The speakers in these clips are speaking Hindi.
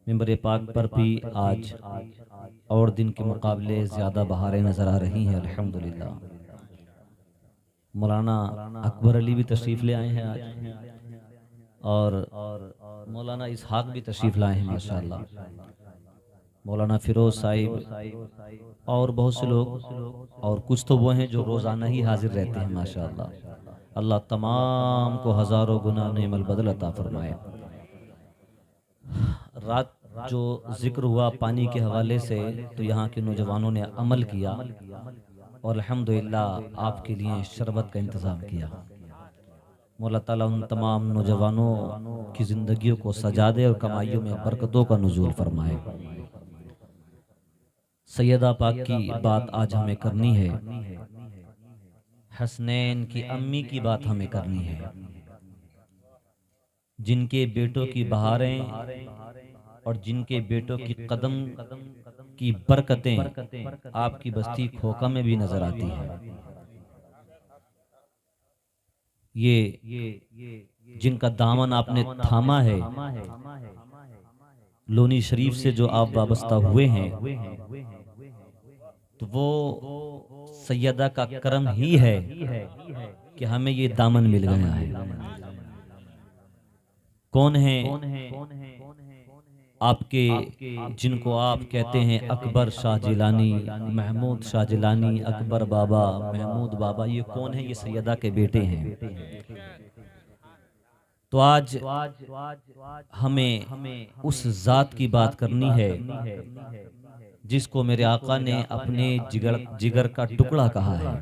मिंबर पाक पर भी आज और दिन के मुकाबले ज़्यादा बहारें नज़र आ रही हैं अल्हम्दुलिल्लाह। मौलाना अकबर अली भी तशरीफ़ ले आए हैं आज और मौलाना इसहाक भी तशरीफ़ लाए हैं माशाअल्लाह। मौलाना फ़िरोज़ साहिब और बहुत से लोग और कुछ तो वो हैं जो रोज़ाना ही हाजिर रहते हैं माशाअल्लाह। अल्लाह तमाम को हज़ारों गुना नेमल बदल अता फरमाए। रात जो जिक्र हुआ पानी के हवाले से, तो यहाँ के नौजवानों ने अमल किया और अल्हम्दुलिल्लाह आपके लिए शरबत का इंतज़ाम किया। मौला ताला उन तमाम नौजवानों की ज़िंदगियों को सजा दे और कमाइयों में बरकतों का नुज़ूल फरमाए। सैयदा पाक की बात आज हमें करनी है, हसनैन की अम्मी की बात हमें करनी है, जिनके बेटों की बहारें और जिनके बेटों की कदम की बरकतें आपकी बस्ती खोखा में भी नजर आती हैं। ये जिनका दामन आपने थामा है, लोनी शरीफ से जो आप वाबस्ता हुए हैं, तो वो सैयदा का करम ही है कि हमें ये दामन मिल गया है। कौन है आपके जिनको आप कहते हैं अकबर शाह जिलानी, महमूद शाह जिलानी, अकबर बाबा, महमूद बाबा, ये कौन है? ये सैयदा के बेटे हैं। तो आज हमें उस ज़ात की बात करनी है जिसको मेरे आका ने अपने जिगर का टुकड़ा कहा है,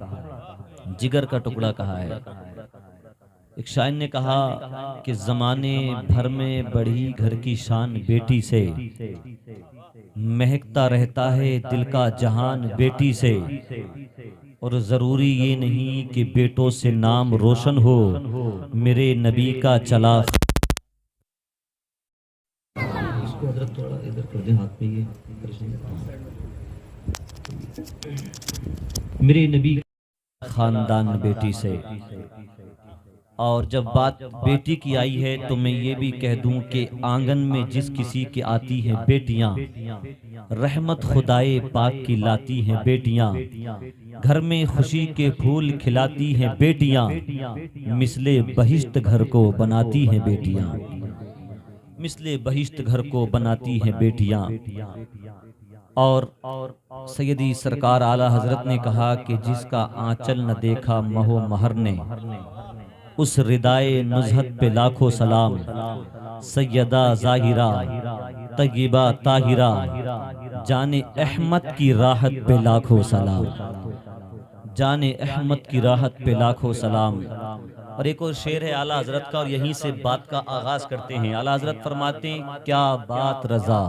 जिगर का टुकड़ा कहा है। एक शायर ने कहा कि ज़माने भर में बढ़ी घर की शान बेटी से, महकता रहता है दिल का जहान बेटी से, और ज़रूरी ये नहीं कि बेटों से नाम रोशन हो, मेरे नबी का चला। इसको हज़रत थोड़ा इधर कर दें, हाथ पे ये मेरे नबी खानदान बेटी से। और जब बात बेटी की आई है तो मैं ये भी कह दूं कि आंगन में जिस किसी के आती हैं बेटियां, रहमत खुदाए पाक की लाती हैं बेटियां, घर में खुशी के फूल खिलाती हैं बेटियां, मिसले बहिश्त घर को बनाती हैं बेटियां, मिसले बहिश्त घर को बनाती हैं बेटियां। और सैयदी सरकार आला हजरत ने कहा कि जिसका आंचल न देखा महो महर ने, उस रिदाए नुज़हत पे लाखों सलाम, सैयदा ज़ाहिरा तय्यबा ताहिरा, जाने अहमद की राहत पे लाखों सलाम, जाने अहमद की राहत पे लाखों सलाम। और एक और शेर है आला हजरत का, और यहीं से बात का आगाज करते हैं। आला हजरत फरमाते हैं, क्या बात रजा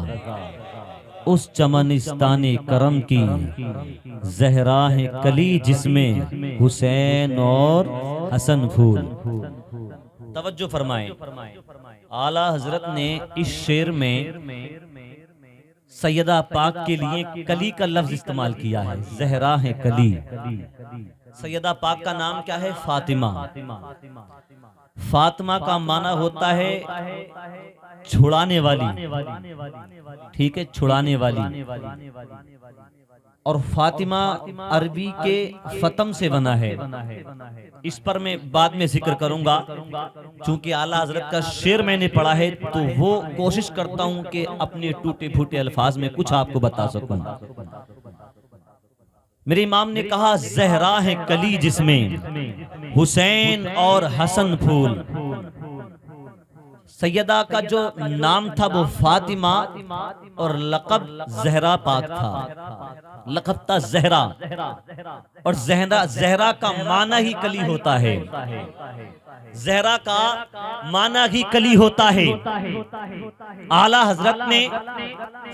उस चमनिस्ताने करम की, जहरा है कली जिसमें हुसैन और हसन फूल। तवज्जो फरमाएं, आला हजरत ने इस शेर में सैयदा पाक के लिए कली का लफ्ज इस्तेमाल किया है। जहरा है कली, सैयदा पाक का नाम क्या है? फातिमा। फातिमा का माना होता है छुड़ाने वाली, ठीक है, छुड़ाने वाली। और फातिमा अरबी के फतम से बना है। इस पर मैं बाद में जिक्र करूंगा, चूंकि आला हजरत का शेर मैंने पढ़ा है तो वो कोशिश करता हूं कि अपने टूटे फूटे अल्फाज में कुछ आपको बता सकूं। मेरे इमाम ने कहा, जहरा है कली जिसमें हुसैन और हसन फूल। सैयदा का जो नाम था वो फातिमा और लक़ब जहरा पाक था। लक़ब था जहरा, और जहरा का माना ही कली होता है। जहरा का माना ही कली होता है। आला हजरत ने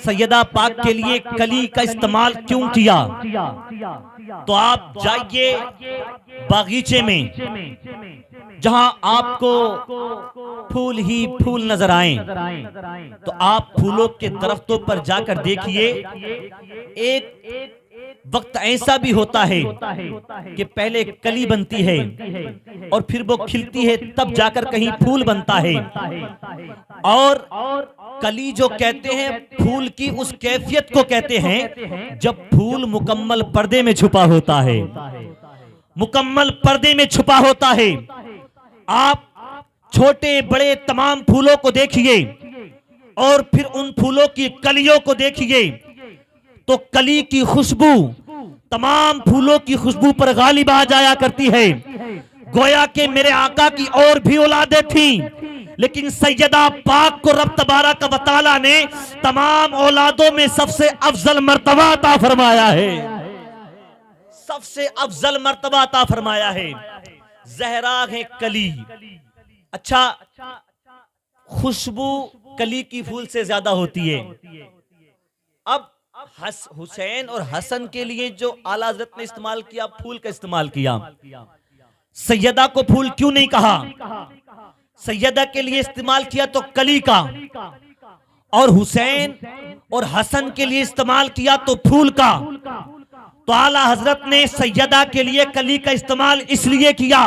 सैयदा पाक के लिए कली का इस्तेमाल क्यों किया? तो आप जाइए बागीचे में, जहां आपको फूल ही फूल नजर आए, तो आप फूलों के दरख्तों पर जाकर देखिए, एक वक्त ऐसा भी होता है कि पहले कली बनती है और फिर वो खिलती है, तब जाकर कहीं फूल बनता है। और कली जो कहते हैं फूल की उस कैफियत को कहते हैं जब फूल मुकम्मल पर्दे में छुपा होता है, मुकम्मल पर्दे में छुपा होता है। आप छोटे बड़े तमाम फूलों को देखिए और फिर उन फूलों की कलियों को देखिए तो कली की खुशबू तमाम फूलों की खुशबू पर गालिब आ जाया करती है। गोया के मेरे आका की और भी औलादे थी, लेकिन सैयदा पाक को रब तबारक व तआला ने तमाम औलादों में सबसे अफजल मर्तबा अता फरमाया है, सबसे अफजल मर्तबा अता फरमाया है। जहरा है कली। अच्छा, खुशबू कली की फूल से ज्यादा होती है। अब हुसैन और हसन के लिए जो आला हज़रत ने इस्तेमाल किया, फूल का इस्तेमाल किया, सैयदा को फूल क्यों नहीं कहा? सैयदा के लिए इस्तेमाल किया तो कली का, और हुसैन और हसन के लिए इस्तेमाल किया तो फूल का। तो आला हजरत ने सैयदा के लिए कली का इस्तेमाल इसलिए किया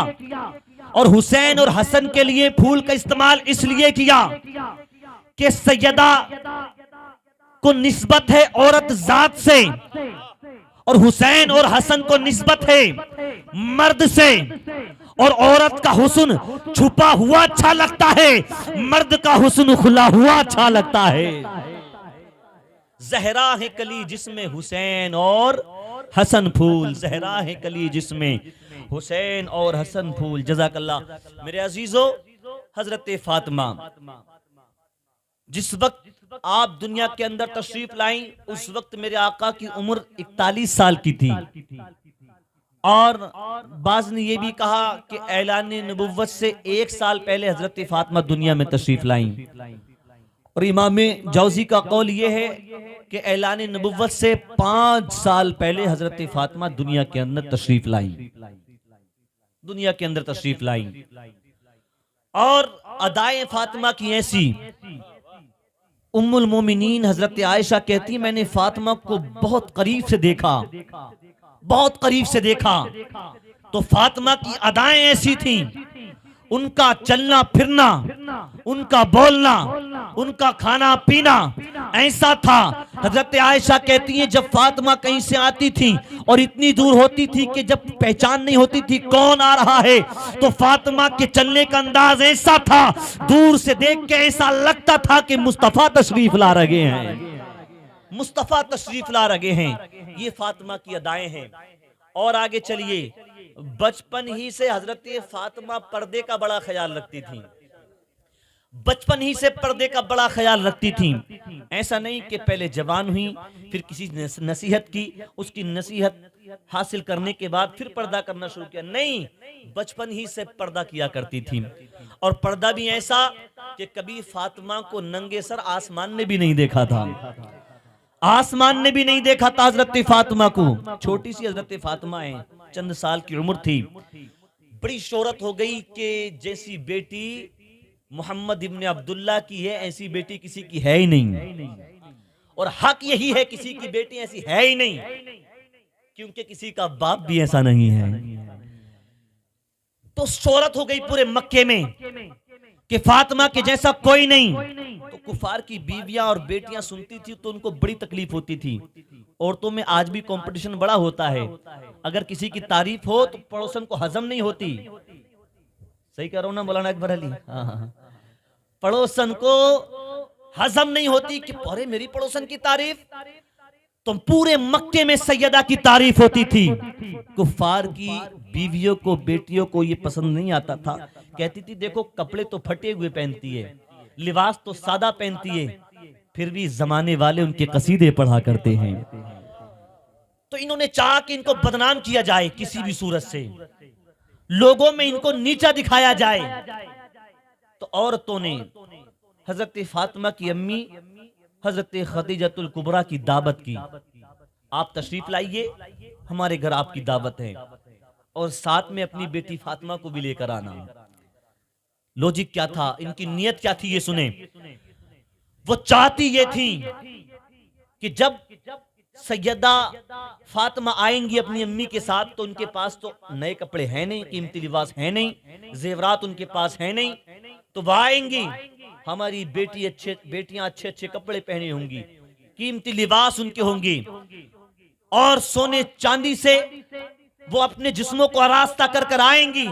और हुसैन और हसन के लिए फूल का इस्तेमाल इसलिए किया कि सैयदा को निस्बत है औरत जात से और हुसैन और हसन को निस्बत है मर्द से। और औरत का हुस्न छुपा हुआ अच्छा लगता है, मर्द का हुस्न खुला हुआ अच्छा लगता है। जहरा है कली जिसमें हुसैन और हसन फूल, जहरा है कली जिसमें हुसैन और हसन फूल। जज़ाकल्लाह। मेरे अजीजों, हजरत फातिमा जिस वक्त आप दुनिया के अंदर तशरीफ लाई, उस वक्त मेरे आका की उम्र 41 साल की थी। और बाज़ ने यह भी कहा कि ऐलान नबुव्वत से 1 साल पहले हजरत फातिमा दुनिया में तशरीफ लाई। और इमाम जौजी का कौल यह है कि ऐलान नबुव्वत से 5 साल पहले हजरत फातिमा दुनिया के अंदर तशरीफ लाई, दुनिया के अंदर तशरीफ लाई। और अदाए फातिमा की ऐसी, उम्मुल मोमिनीन हजरत आयशा कहती, मैंने फातिमा को बहुत करीब से देखा, बहुत करीब से देखा, तो फातिमा की अदाएं ऐसी थी, उनका चलना फिरना, उनका बोलना, उनका खाना पीना ऐसा था। हजरत आयशा कहती हैं जब फातिमा कहीं से आती थी और इतनी दूर होती थी कि जब पहचान नहीं होती थी कौन आ रहा है, तो फातिमा के चलने का अंदाज ऐसा था, दूर से देख के ऐसा लगता था कि मुस्तफा तशरीफ ला रहे हैं, मुस्तफा तशरीफ ला रहे हैं। ये फातिमा की अदाएं हैं। और आगे चलिए, बचपन ही से हजरत फातिमा पर्दे का बड़ा ख्याल रखती थी, बचपन ही से पर्दे का बड़ा ख्याल रखती थी। ऐसा नहीं कि पहले जवान हुई फिर किसी नसीहत की, उसकी नसीहत हासिल करने के बाद फिर पर्दा करना शुरू किया, नहीं, बचपन ही से पर्दा किया करती थी। और पर्दा भी ऐसा कि कभी फातिमा को नंगे सर आसमान ने भी नहीं देखा था, आसमान ने भी नहीं देखा था हजरत फातिमा को। छोटी सी हजरत फातिमा है, चंद साल की उम्र थी, बड़ी शोहरत हो गई कि जैसी बेटी मोहम्मद इब्ने अब्दुल्ला की है ऐसी बेटी किसी की है ही नहीं। और हक यही है, किसी की बेटी ऐसी है ही नहीं, क्योंकि किसी का बाप भी ऐसा नहीं है। तो शोहरत हो गई पूरे मक्के में कि फातिमा के जैसा कोई नहीं। तो कुफार की बीवियां और बेटियां सुनती थी तो उनको बड़ी तकलीफ होती थी। औरतों में आज भी कंपटीशन बड़ा होता है, अगर किसी की तारीफ हो तो पड़ोसन को हजम नहीं होती। सही कह रहा हूं ना मौलाना अकबर अली? हाँ, पड़ोसन को हजम नहीं होती कि अरे मेरी पड़ोसन की तारीफ। तो पूरे मक्के में सैयदा की तारीफ होती थी। कुफार की बीवियों को, बेटियों को ये पसंद नहीं आता था। कहती थी देखो कपड़े तो फटे हुए पहनती है, लिबास तो सादा पहनती है, फिर भी जमाने वाले उनके कसीदे पढ़ा करते हैं। तो इन्होंने चाहा कि इनको बदनाम किया जाए किसी भी सूरत से, लोगों में इनको नीचा दिखाया जाए। तो औरतों ने हजरत फातिमा की अम्मी हजरत खदीजतुल कुबरा की दावत की, आप तशरीफ लाइए, हमारे घर आपकी दावत है, और साथ में अपनी बेटी फातिमा को भी लेकर आना। लॉजिक क्या था, इनकी नियत क्या थी, ये सुने। वो चाहती ये थी कि जब सैयदा फातिमा आएंगी अपनी अम्मी के साथ, तो उनके पास तो नए कपड़े हैं नहीं, कीमती लिबास है नहीं, जेवरात उनके पास है नहीं, तो वह आएंगी, हमारी बेटियां अच्छे अच्छे कपड़े पहने होंगी, कीमती लिबास उनके होंगे, और सोने चांदी से वो अपने जिस्मों को आरास्ता कर कर आएंगी।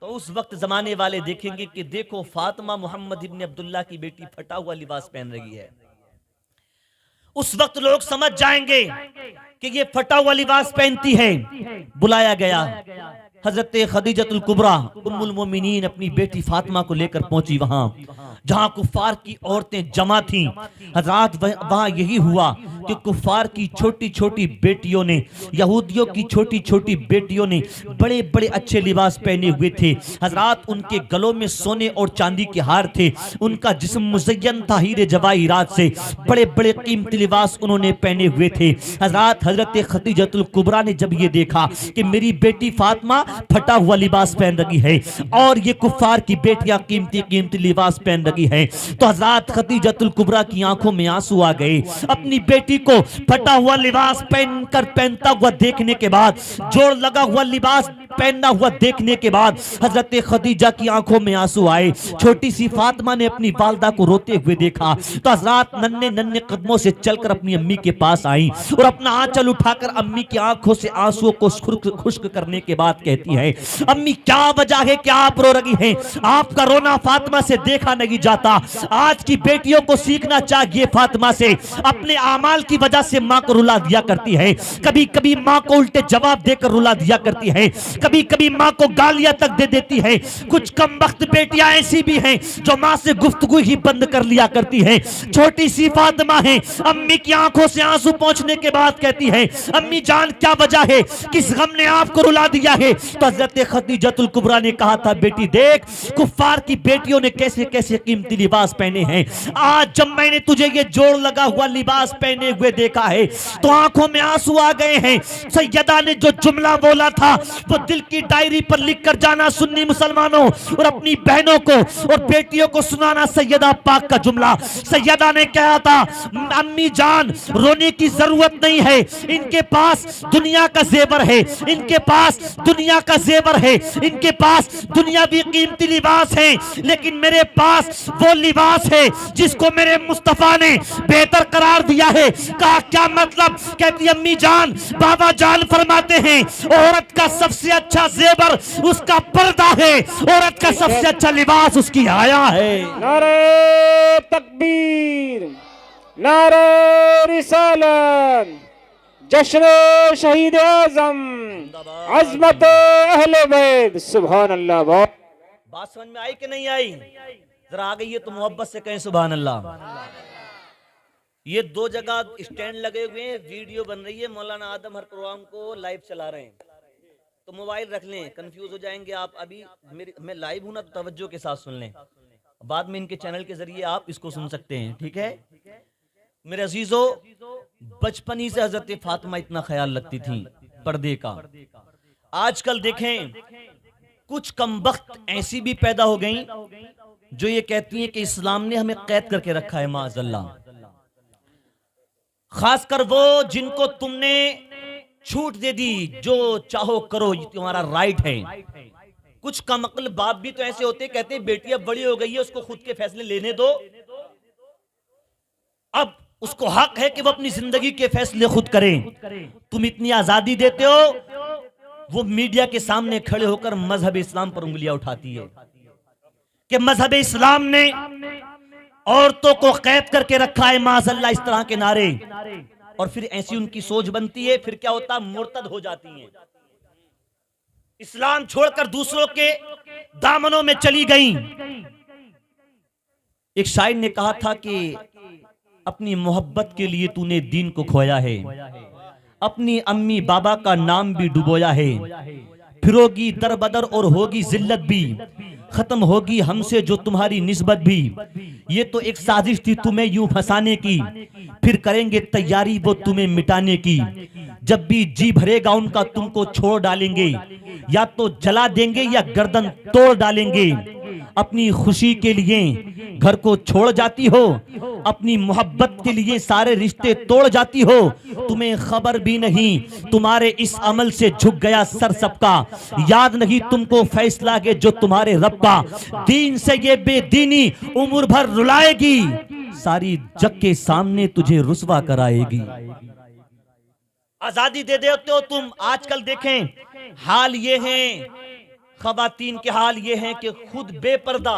तो उस वक्त जमाने वाले देखेंगे कि देखो फातिमा मोहम्मद इब्ने अब्दुल्ला की बेटी फटा हुआ लिबास पहन रही है। उस वक्त लोग समझ जाएंगे कि ये फटा हुआ लिबास पहनती है। बुलाया गया, हजरत खदीजतुल कुबरा उम्मुल मोमिनीन अपनी बेटी फातिमा को लेकर पहुंची वहां जहां कुफार की औरतें जमा थीं। हजरात वहां यही हुआ कि कुफार की छोटी छोटी बेटियों ने, यहूदियों की छोटी छोटी बेटियों ने बड़े बड़े अच्छे लिबास पहने हुए थे। हजरात उनके गलों में सोने और चांदी के हार थे, उनका जिस्म मुज़य्यन था हीरे जवाहिरात से, बड़े बड़े कीमती लिबास उन्होंने पहने हुए थे। हजरात हजरत खदीजतुल कुबरा ने जब ये देखा कि मेरी बेटी फातिमा फटा हुआ लिबास पहन रही है और ये कुफार की बेटियां कीमती कीमती लिबास पहन रही है, तो हजरत खदीजतुल कुबरा की आंखों में आंसू आ गए। अपनी बेटी को फटा हुआ लिबास पहनता हुआ देखने के बाद, जोड़ लगा हुआ लिबास पहनना हुआ देखने के बाद हजरत खदीजा की आंखों में आंसू आए। छोटी सी फातिमा ने अपनी वालदा को रोते हुए देखा तो हजरत नन्हे नन्हे कदमों से चलकर अपनी अम्मी के पास आई और अपना आंचल उठाकर अम्मी की आंखों से आंसुओं को खुश्क करने के बाद कहती है, अम्मी क्या वजह है कि आप रो रही हैं? आपका रोना फातिमा से देखा नहीं जाता। आज की बेटियों को सीखना चाहिए फातिमा से, अपने आमाल की वजह से मां को रुला दिया करती है, कभी कभी मां को उल्टे जवाब देकर रुला दिया करती है, कभी कभी मां को गालियां तक दे देती है। कुछ कमबख्त बेटियां ऐसी भी हैं जो मां से गुफ्तगू ही बंद कर लिया करती हैं। छोटी सी फातिमा है, अम्मी की आंखों से आंसू पहुंचने के बाद कहती है, अम्मी जान क्या वजह है, किस गम ने आपको रुला दिया है? तो हजरत खदीजतुल कुबरा ने कहा था, बेटी देख कुफार की बेटियों ने कैसे कैसे कीमती लिबास पहने हैं, आज जब मैंने तुझे ये जोड़ लगा हुआ लिबास पहने हुए देखा है तो आंखों में आंसू आ गए हैं। सैयदा ने जो जुमला बोला था वो दिल की डायरी पर लिखकर जाना सुन्नी मुसलमानों और अपनी बहनों को और बेटियों को सुनाना सैयदा पाक का जुमला। सैयदा ने कहा था, अम्मी जान रोने की जरूरत नहीं है, इनके पास दुनिया का जेवर है, इनके पास दुनिया का जेवर है, इनके पास दुनियावी कीमती लिबास है, लेकिन मेरे पास वो लिबास है जिसको मेरे मुस्तफा ने बेहतर करार दिया है। कहा क्या मतलब? कहती अम्मी जान बाबा जान फरमाते हैं औरत का सबसे अच्छा जेवर उसका पर्दा है, औरत का सबसे अच्छा लिबास उसकी हाया है। नारे तकबीर, नारे रिसालत, जश्न शहीद आज़म, अज़मत अहले बैत, सुभान अल्लाह। बात समझ में आई कि नहीं आई? जरा आ गई है तो मोहब्बत से कहें सुभान अल्लाह। ये दो जगह स्टैंड लगे हुए हैं, वीडियो बन रही है, मौलाना आदम हर प्रोग्राम को लाइव चला रहे हैं, तो मोबाइल रख लें, कंफ्यूज हो जाएंगे आप। अभी मैं लाइव हूं ना, तो तवज्जो के साथ सुन लें, बाद में इनके चैनल के जरिए आप इसको सुन सकते हैं, ठीक है? मेरे अजीजों, बचपन ही से हजरत फातिमा इतना ख्याल रखती थी पर्दे का। आजकल देखें कुछ कमबख्त ऐसी भी पैदा हो गई जो ये कहती हैं कि इस्लाम ने हमें कैद करके रखा है, माअज़ल्लाह। खासकर वो जिनको तुमने छूट दे दी, जो चाहो करो, ये तुम्हारा राइट है। कुछ कमअक्ल बाप भी तो ऐसे होते, कहते हैं बेटी अब बड़ी हो गई है, उसको खुद के फैसले लेने दो, अब उसको हक है कि वो अपनी जिंदगी के फैसले खुद करें। तुम इतनी आजादी देते हो, वो मीडिया के सामने खड़े होकर मजहब इस्लाम पर उंगलियां उठाती है कि मजहब इस्लाम ने औरतों को कैद करके रखा है, माज़अल्लाह, इस तरह के नारे। और फिर ऐसी उनकी सोच बनती है, फिर क्या होता, मुर्तद हो जाती हैं, इस्लाम छोड़कर दूसरों के दामनों में चली गई। एक शायर ने कहा था कि अपनी मोहब्बत के लिए तूने दीन को खोया है, अपनी अम्मी बाबा का नाम भी डुबोया है, फिरोगी दर बदर और होगी जिल्लत भी, खत्म होगी हमसे जो तुम्हारी निस्बत भी। ये तो एक साजिश थी तुम्हें यूं फंसाने की, फिर करेंगे तैयारी वो तुम्हें मिटाने की। जब भी जी भरेगा उनका तुमको छोड़ डालेंगे, या तो जला देंगे या गर्दन तोड़ डालेंगे। अपनी खुशी के लिए घर को छोड़ जाती हो, अपनी मोहब्बत के लिए सारे रिश्ते तोड़ जाती हो, तुम्हें खबर भी नहीं तुम्हारे इस अमल से झुक गया सर सबका, याद नहीं तुमको फैसला के जो तुम्हारे रब का, दीन से ये बेदीनी उम्र भर रुलाएगी, सारी जग के सामने तुझे रुसवा कराएगी। आजादी दे देते हो तुम। आजकल देखें हाल ये है, खवातीन के हाल ये है कि खुद बेपर्दा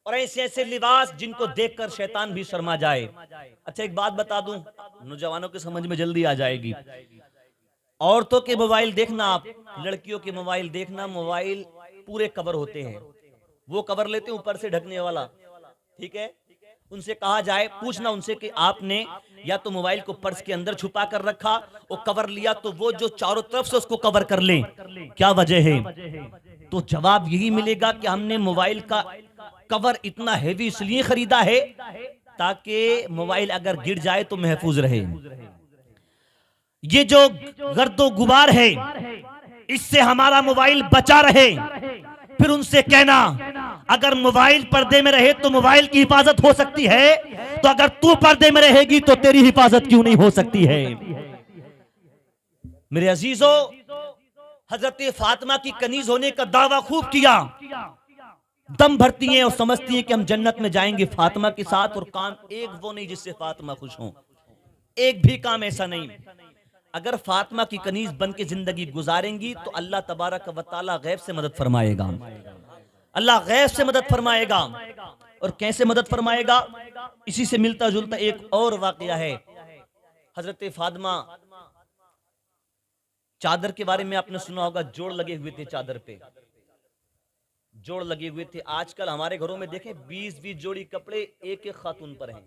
और ऐसे ऐसे लिबास जिनको देखकर शैतान भी शर्मा जाए। अच्छा एक बात बता दूं, नौजवानों के समझ में जल्दी आ जाएगी। औरतों के मोबाइल देखना आप, लड़कियों के मोबाइल देखना, मोबाइल पूरे कवर होते हैं, वो कवर लेते हैं ऊपर से ढकने वाला, ठीक है। उनसे कहा जाए, पूछना उनसे कि आपने या तो मोबाइल को पर्स के अंदर छुपा कर रखा, वो कवर लिया तो वो जो चारों तरफ से उसको कवर कर ले, क्या वजह है? तो जवाब यही मिलेगा कि हमने मोबाइल का कवर इतना हेवी इसलिए खरीदा है ताकि मोबाइल अगर गिर जाए तो महफूज रहे। ये जो गर्दो गुबार है इससे हमारा मोबाइल बचा रहे। फिर उनसे कहना अगर मोबाइल पर्दे में रहे तो मोबाइल की हिफाजत हो सकती है, तो अगर तू पर्दे में रहेगी तो तेरी हिफाजत क्यों नहीं हो सकती है? मेरे अजीजों, हजरत फातिमा की कनीज होने का दावा खूब किया, दम भरती हैं और समझती हैं कि हम जन्नत में जाएंगे फातिमा के साथ, और काम एक वो नहीं जिससे फातिमा खुश हो, एक भी काम ऐसा नहीं। अगर फातिमा की कनीज बन के जिंदगी गुजारेंगी तो अल्लाह तबारक व तआला गैब से मदद फरमाएगा, अल्लाह गैब से मदद फरमाएगा। और कैसे मदद फरमाएगा? इसी से मिलता जुलता एक और वाकया है। हजरत फातिमा, चादर के बारे में आपने सुना होगा, जोड़ लगे हुए थे चादर पे, जोड़ लगे हुए थे। आजकल हमारे घरों में देखें 20-20 जोड़ी कपड़े एक एक खातून पर हैं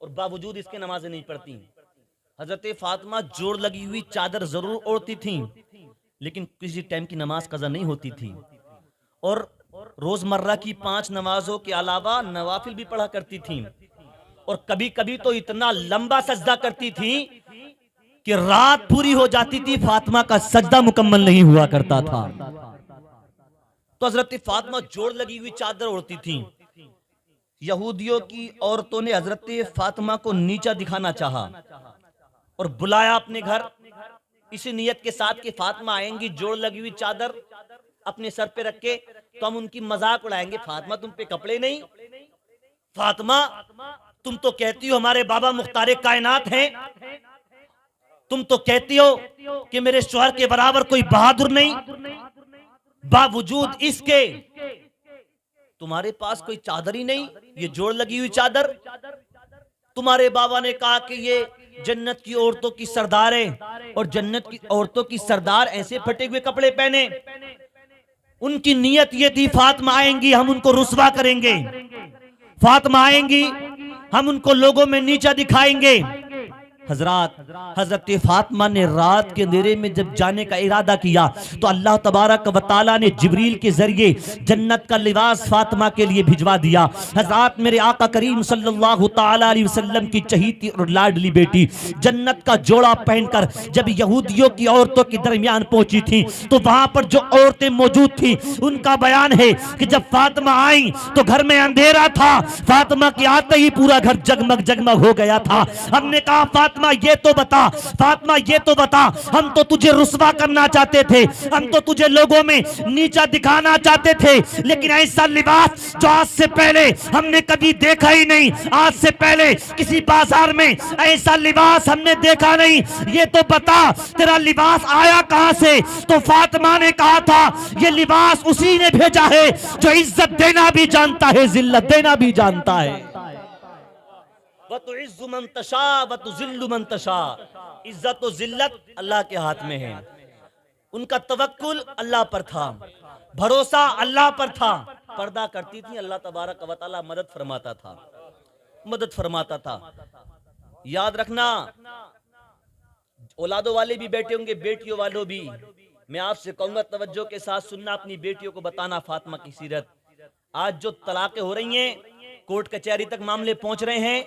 और बावजूद इसके नमाजें नहीं पढ़ती। हजरत फातिमा जोड़ लगी हुई चादर जरूर ओढ़ती थी, लेकिन किसी टाइम की नमाज कज़ा नहीं होती थी, और रोजमर्रा की 5 नमाजों के अलावा नवाफिल भी पढ़ा करती थी। और कभी कभी तो इतना लंबा सजदा करती थी कि रात पूरी हो जाती थी, फातिमा का सजदा मुकम्मल नहीं हुआ करता था। तो हजरत फातिमा जोड़ लगी हुई चादर ओढ़ती थी। यहूदियों की औरतों ने हजरत फातिमा को नीचा दिखाना चाहा और बुलाया अपने घर, इसी नियत के साथ कि फातिमा आएंगी जोड़ लगी हुई चादर अपने सर पे रख के, तो हम उनकी मजाक उड़ाएंगे, फातिमा तुम पे कपड़े नहीं, फातिमा तुम तो कहती हो हमारे बाबा मुख्तारे कायनात हैं, तुम तो कहती हो कि मेरे शौहर के बराबर कोई बहादुर नहीं, बावजूद इसके तुम्हारे पास कोई चादर ही नहीं, ये जोड़ लगी हुई चादर। तुम्हारे बाबा ने कहा कि ये जन्नत की औरतों की सरदार है, और जन्नत की औरतों की सरदार ऐसे फटे हुए कपड़े पहने। उनकी नीयत ये थी फातिमा आएंगी हम उनको रुसवा करेंगे, फातिमा आएंगी हम उनको लोगों में नीचा दिखाएंगे। हजरत फातिमा ने रात के अंधेरे में जब जाने का इरादा किया तो अल्लाह तबारक व तआला ने जिब्रील के जरिए जन्नत का लिबास फातिमा के लिए भिजवा दिया। हजरत मेरे आका करीम सल्लल्लाहु तआला अलैहि वसल्लम की चहीती और लाडली बेटी जन्नत का जोड़ा पहनकर जब यहूदियों की औरतों के दरमियान पहुंची थी, तो वहां पर जो औरतें मौजूद थी उनका बयान है कि जब फातिमा आई तो घर में अंधेरा था, फातिमा के आते ही पूरा घर जगमग जगमग हो गया था। हमने कहा फातिमा ये तो बता, फातिमा ये तो बता, हम तो तुझे रुसवा करना चाहते थे, हम तो तुझे लोगों में नीचा दिखाना चाहते थे, लेकिन ऐसा लिबास जो आज से पहले हमने कभी देखा ही नहीं, आज से पहले किसी बाजार में ऐसा लिबास हमने देखा नहीं, ये तो बता तेरा लिबास आया कहां से? तो फातिमा ने कहा था ये लिबास उसी ने भेजा है जो इज्जत देना भी जानता है, जिल्लत देना भी जानता है। वतुइज़्ज़ु मन तशा वतुज़िल्लु मन तशा, इज्जत और जिल्लत अल्लाह के हाथ में है। उनका तवक्कुल अल्लाह पर था, भरोसा अल्लाह पर था, पर्दा करती थी, अल्लाह तबारक व तआला मदद फरमाता था, मदद फरमाता था। याद रखना, औलादों वाले भी बैठे होंगे, बेटियों वालों भी, मैं आपसे कहूंगा तवज्जो के साथ सुनना, अपनी बेटियों को बताना फातिमा की सीरत। आज जो तलाकें हो रही हैं, कोर्ट कचहरी तक मामले पहुंच रहे हैं,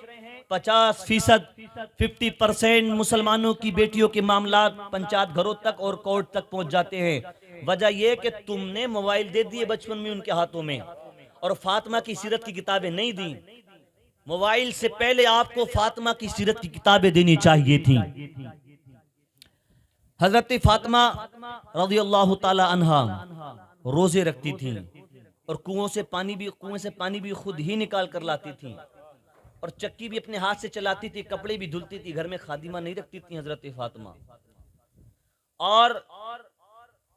50% 50% मुसलमानों की बेटियों के मामला पंचायत घरों तक और कोर्ट तक पहुंच जाते हैं। वजह यह कि तुमने मोबाइल दे दिए बचपन में उनके हाथों में और फातिमा की सीरत की किताबें नहीं दी। मोबाइल से पहले आपको फातिमा की सीरत की किताबें देनी चाहिए थी। हजरत फातिमा रज़ियल्लाहु ताला अन्हा रोजे रखती थी और कुएं से पानी भी खुद ही निकाल कर लाती थी और चक्की भी अपने हाथ से चलाती थी, कपड़े भी धुलती थी। घर में खादिमा नहीं रखती थी हजरत फातिमा। और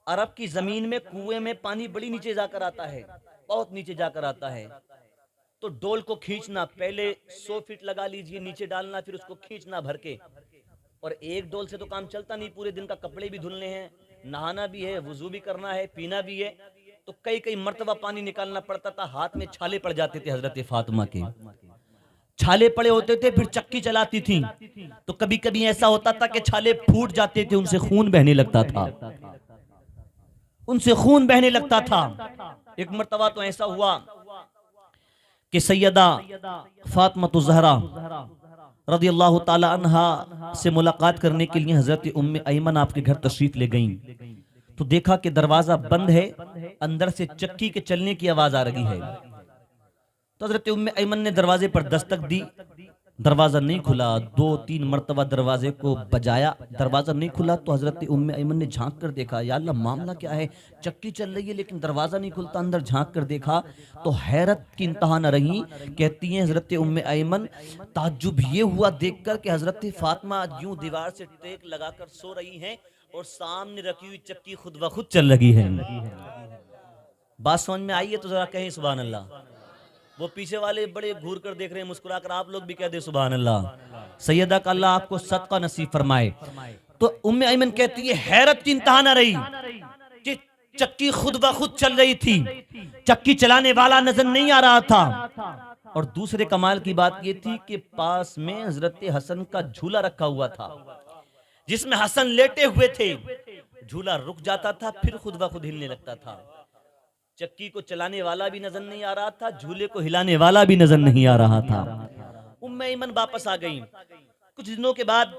अरब की जमीन में कुएं में पानी बड़ी नीचे जाकर आता है, बहुत नीचे जाकर आता है। तो डोल को खींचना, पहले 100 फीट लगा लीजिए नीचे डालना, फिर उसको खींचना भर के। और एक डोल से तो काम चलता नहीं, पूरे दिन का कपड़े भी धुलने हैं, नहाना भी है, वुजू भी करना है, पीना भी है। तो कई कई मर्तबा पानी निकालना पड़ता था। हाथ में छाले पड़ जाते थे हजरत फातिमा के, छाले पड़े होते थे। फिर चक्की चलाती थी तो कभी कभी ऐसा होता था कि छाले फूट जाते थे, उनसे खून बहने लगता था, उनसे खून बहने लगता था। एक मर्तबा तो ऐसा हुआ कि सैयदा फातिमा ज़हरा रज़ियल्लाहु ताला अन्हा से मुलाकात करने के लिए हजरत उम्मे ऐमन आपके घर तशरीफ ले गईं। तो देखा कि दरवाजा बंद है, अंदर से चक्की के चलने की आवाज आ रही है। तो हजरत उम्मे ऐमन ने दरवाजे पर दस्तक दी, दरवाजा नहीं खुला। 2-3 मरतबा दरवाजे को बजाया, दरवाजा नहीं खुला। तो हजरत उम्मे ऐमन ने झांक कर देखा, या अल्लाह मामला क्या है, चक्की चल रही है लेकिन दरवाजा नहीं खुलता। अंदर झांक कर देखा तो हैरत की इंतहा न रही। कहती हैं हजरत उम्मे ऐमन, ताज्जुब ये हुआ देखकर कि हजरत फातिमा यूं दीवार से टेक लगाकर सो रही हैं और सामने रखी हुई चक्की खुद ब खुद चल रही है। बात समझ में आई है तो जरा कहें सुभान अल्लाह। वो पीछे वाले बड़े घूर कर देख रहे हैं, मुस्कुरा कर, आप लोग भी कह दे सुभान अल्लाह। सैयदा का अल्लाह आपको सदका नसीब फरमाए। तो उम्मे ऐमन कहती है हैरत की इंतहा न रही कि चक्की खुद ब खुद चल रही थी, चक्की चलाने वाला नजर नहीं आ रहा था। और दूसरे कमाल की बात यह थी कि पास में हजरत हसन का झूला रखा हुआ था जिसमें हसन लेटे हुए थे। झूला रुक जाता था, फिर खुद ब खुद हिलने लगता था। चक्की को चलाने वाला भी नजर नहीं आ रहा था, झूले को हिलाने वाला भी नजर नहीं आ रहा था। उम्मे ऐमन वापस आ गई। कुछ दिनों के बाद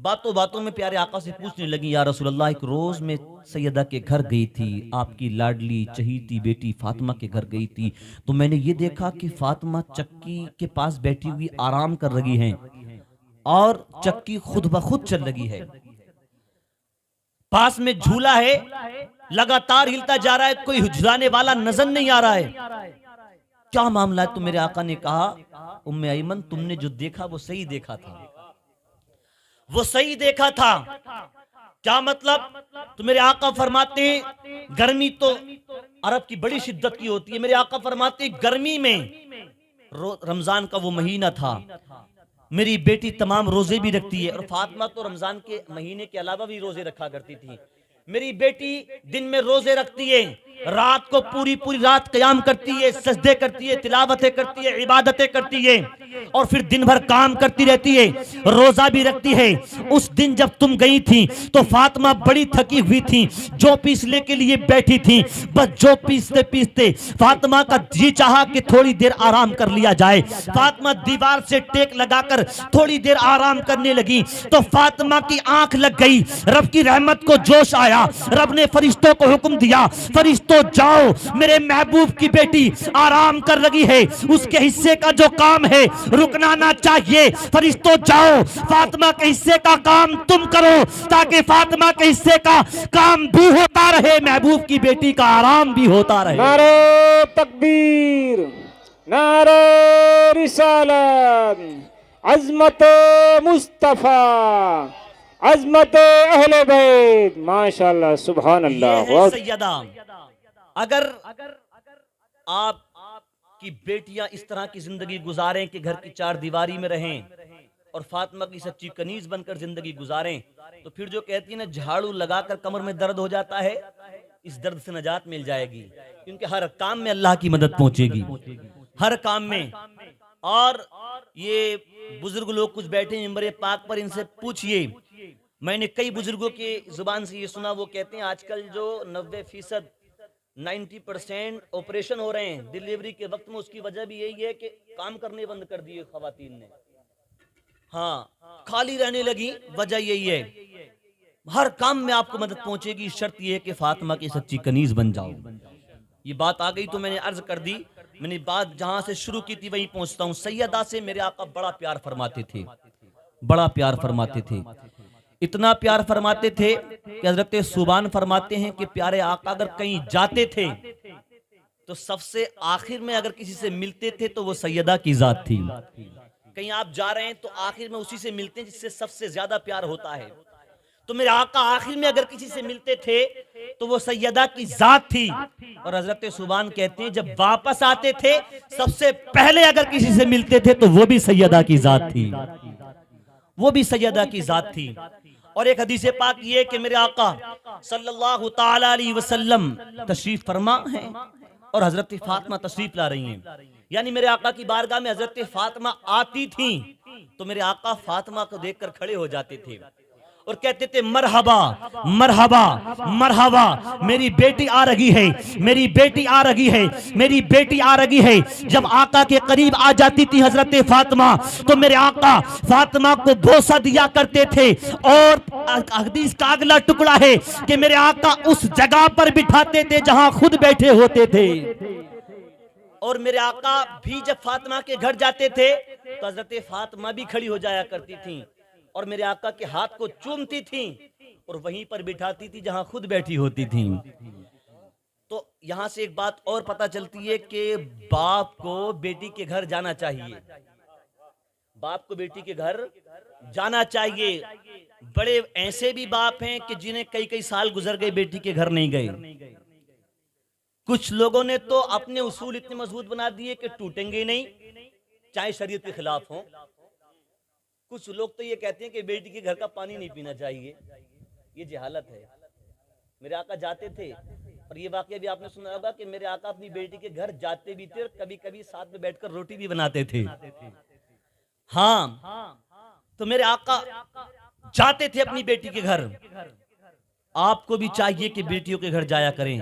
बातों बातों में प्यारे आका से पूछने लगी, या रसूल अल्लाह, एक रोज मैं सैयदा के घर गई थी, आपकी लाडली चहीती बेटी फातिमा के घर गई थी, तो मैंने ये देखा कि फातिमा चक्की के पास बैठी हुई आराम कर रही हैं और चक्की खुद ब खुद चल रही है। पास में झूला है, लगातार हिलता जा रहा है, कोई झुलाने वाला नजर नहीं आ रहा है। क्या मामला है? तो मेरे आका ने कहा, उम्मे ऐमन, तुमने जो देखा वो सही देखा था, वो सही देखा था। क्या मतलब? तो मेरे आका फरमाते हैं, गर्मी तो अरब की बड़ी शिद्दत की होती है। मेरे आका फरमाते हैं, गर्मी में रमजान का वो महीना था, मेरी बेटी तमाम रोजे भी रखती है और फातिमा तो रमजान के महीने के अलावा भी रोजे रखा करती थी। मेरी बेटी दिन में रोजे रखती है, रात को पूरी पूरी रात क़याम करती है, सजदे करती है, तिलावतें करती है, इबादतें करती है और फिर दिन भर काम करती रहती है, रोजा भी रखती है। उस दिन जब तुम गई थी तो फातिमा बड़ी थकी हुई थी, जो पीसने के लिए बैठी थी। बस जो पीसते पीसते फातिमा का जी चाहा कि थोड़ी देर आराम कर लिया जाए। फातिमा दीवार से टेक लगाकर थोड़ी देर आराम करने लगी तो फातिमा की आंख लग गई। रब की रहमत को जोश आया, रब ने फरिश्तों को हुक्म दिया, फरिश्तों जाओ, मेरे महबूब की बेटी आराम कर रही है, उसके हिस्से का जो काम है रुकना ना चाहिए। फरिश्तों जाओ, फातिमा के हिस्से का काम तुम करो ताकि फातिमा के हिस्से का काम भी होता रहे, महबूब की बेटी का आराम भी होता रहे। नारे तकबीर, नारे रिसालत, अज़मत मुस्तफा, अज़मत अहले बैत, माशाअल्लाह, सुभान अल्लाह। सैयदा, अगर आप की बेटियां इस तरह की जिंदगी गुजारें कि घर की चार दीवारी में रहें और फातिमा की सच्ची कनीज बनकर जिंदगी गुजारें, तो फिर जो कहती है ना, झाड़ू लगाकर कमर में दर्द हो जाता है, इस दर्द से निजात मिल जाएगी। क्योंकि हर काम में अल्लाह की मदद पहुंचेगी, हर काम में। और ये बुजुर्ग लोग कुछ बैठे हैं मिंबर पाक पर, इनसे पूछिए। मैंने कई बुजुर्गों के जुबान से ये सुना, वो कहते हैं आजकल जो 90% 90% ऑपरेशन हो रहे हैं डिलीवरी के वक्त में, उसकी वजह भी यही है कि काम करने बंद कर दिए खवातीन ने। हाँ, खाली रहने लगी, वजह यही है। हर काम में आपको मदद पहुंचेगी, शर्त यह है कि फातिमा की सच्ची कनीज बन जाओ। ये बात आ गई तो मैंने अर्ज कर दी। मैंने बात जहां से शुरू की थी वहीं पहुंचता हूं। सैयदा से मेरे आका बड़ा प्यार फरमाते थे, बड़ा प्यार फरमाते थे। इतना प्यार फरमाते थे कि हजरत सुबान फरमाते हैं कि प्यारे आका अगर कहीं जाते थे तो सबसे आखिर में अगर किसी से मिलते थे तो वो सैयदा की जात थी। कहीं आप जा रहे हैं तो आखिर में उसी से मिलते हैं जिससे सबसे ज्यादा प्यार होता है। तो मेरे आका आखिर में अगर किसी से मिलते थे तो वो सैयदा की जात थी। और हजरत सुबान कहते हैं जब वापस आते थे सबसे पहले अगर किसी से मिलते थे तो वो भी सैयदा की जात थी, वो भी सैयदा की जात थी। और एक हदीस पाक ये कि मेरे आका सल्लल्लाहु ताला अलैहि वसल्लम तशरीफ फरमा हैं और हजरत फातिमा तशरीफ ला रही हैं। यानी मेरे आका की बारगाह में हजरत फातिमा आती थी तो मेरे आका फातिमा को देखकर खड़े हो जाते थे और कहते थे मरहबा मरहबा मरहबा, मेरी बेटी आ रही है, मेरी बेटी आ रही है, मेरी बेटी आ रही है। जब आका के करीब आ जाती थी हजरत फातिमा तो मेरे आका फातिमा को बोसा दिया करते थे। और हदीस का अगला टुकड़ा है कि मेरे आका उस जगह पर बिठाते थे जहां खुद बैठे होते थे। और मेरे आका भी जब फातिमा के घर जाते थे तो हजरत फातिमा भी खड़ी हो जाया करती थी और मेरे आका के हाथ को चूमती थी और वहीं पर बिठाती थी जहां खुद बैठी होती थी। तो यहां से एक बात और पता चलती है कि बाप को बेटी के घर जाना चाहिए, बाप को बेटी के घर जाना चाहिए। बड़े ऐसे भी बाप हैं कि जिन्हें कई कई साल गुजर गए बेटी के घर नहीं गए। कुछ लोगों ने तो अपने उसूल इतने मजबूत बना दिए कि टूटेंगे नहीं चाहे शरीयत के खिलाफ हो। कुछ लोग तो ये कहते हैं कि बेटी के घर का पानी नहीं पीना चाहिए। ये जहालत है। मेरे आका जाते थे और ये वाकया भी आपने सुना होगा कि मेरे आका अपनी बेटी के घर जाते भी थे और कभी कभी साथ में बैठकर रोटी भी बनाते थे। हाँ, तो मेरे आका जाते थे अपनी बेटी के घर। आपको भी चाहिए कि बेटियों के घर जाया करें,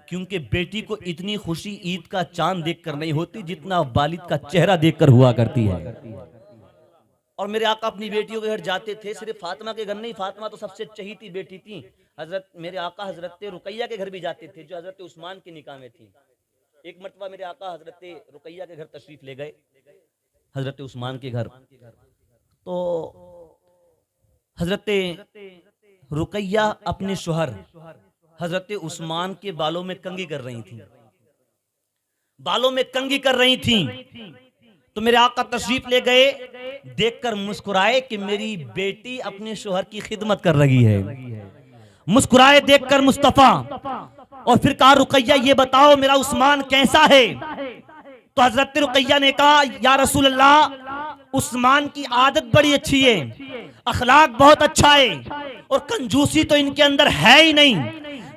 क्योंकि बेटी को इतनी खुशी ईद का चांद देखकर नहीं होती जितना वालिद का चेहरा देखकर हुआ करती है। और मेरे आका अपनी बेटियों के घर जाते थे। सिर्फ फातिमा के घर नहीं, फातिमा तो सबसे चहीती बेटी थी। हजरत मेरे आका हजरत रुकैया के घर भी जाते थे जो हजरत उस्मान के निकाह में थी। एक मरतबा मेरे आका हजरत रुकैया के घर तशरीफ ले गए, हजरत उस्मान के घर। तो हजरत रुकैया अपने शोहर हजरत उस्मान के बालों में कंघी कर रही थी, बालों में कंघी कर रही थी। तो मेरे आका तशरीफ ले गए, देखकर मुस्कुराए कि मेरी बेटी अपने शोहर की खिदमत कर रही है। मुस्कुराए देखकर मुस्तफा और फिर कहा रुकैया ये बताओ मेरा उस्मान कैसा है। तो हजरत रुकैया ने कहा या रसूल अल्लाह उस्मान की आदत बड़ी अच्छी है, अखलाक बहुत अच्छा है और कंजूसी तो इनके अंदर है ही नहीं,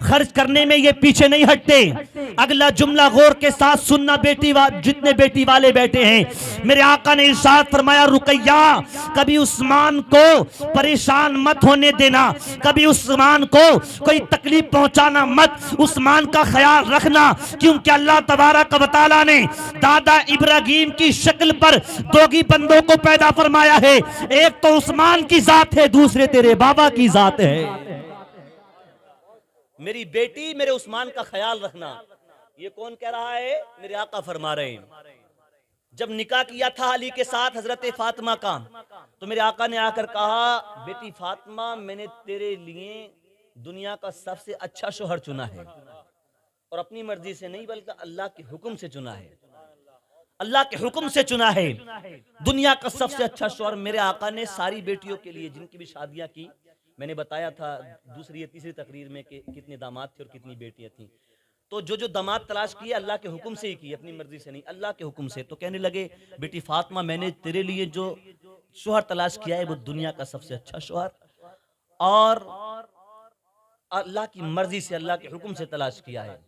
खर्च करने में ये पीछे नहीं हटते। अगला जुमला गौर के साथ सुनना जितने बेटी वाले बैठे हैं। मेरे आका ने इरशाद फरमाया रुकैया कभी उस्मान को परेशान मत होने देना, कभी उस्मान को कोई तकलीफ पहुंचाना मत, उस्मान का ख्याल रखना, क्योंकि अल्लाह तबारक व तआला ने दादा इब्राहिम की शक्ल पर दोगी बंदों को पैदा फरमाया है। एक तो उस्मान की जात है, दूसरे तेरे बाबा की जात है। मेरी बेटी मेरे उस्मान का ख्याल रखना, ये कौन कह रहा है? मेरे आका फरमा रहे हैं। जब निकाह किया था अली के साथ हजरत फातिमा का, तो मेरे आका ने आकर कहा बेटी फातिमा मैंने तेरे लिए दुनिया का सबसे अच्छा शोहर चुना है और अपनी मर्जी से नहीं बल्कि अल्लाह के हुक्म से चुना है, अल्लाह के हुक्म से चुना है। दुनिया का सबसे अच्छा शोहर मेरे आका ने सारी बेटियों के लिए जिनकी भी शादियां की, मैंने बताया था दूसरी या तीसरी तकरीर में कि कितने दामाद थे और कितनी बेटियां थी। तो जो दामाद तलाश किए अल्लाह के हुक्म से ही किए, अपनी मर्जी से नहीं, अल्लाह के हुक्म से। तो कहने लगे बेटी फातिमा मैंने तेरे लिए जो शोहर तलाश किया है वो दुनिया का सबसे अच्छा शोहर और अल्लाह की मर्जी से अल्लाह के हुक्म से तलाश किया है।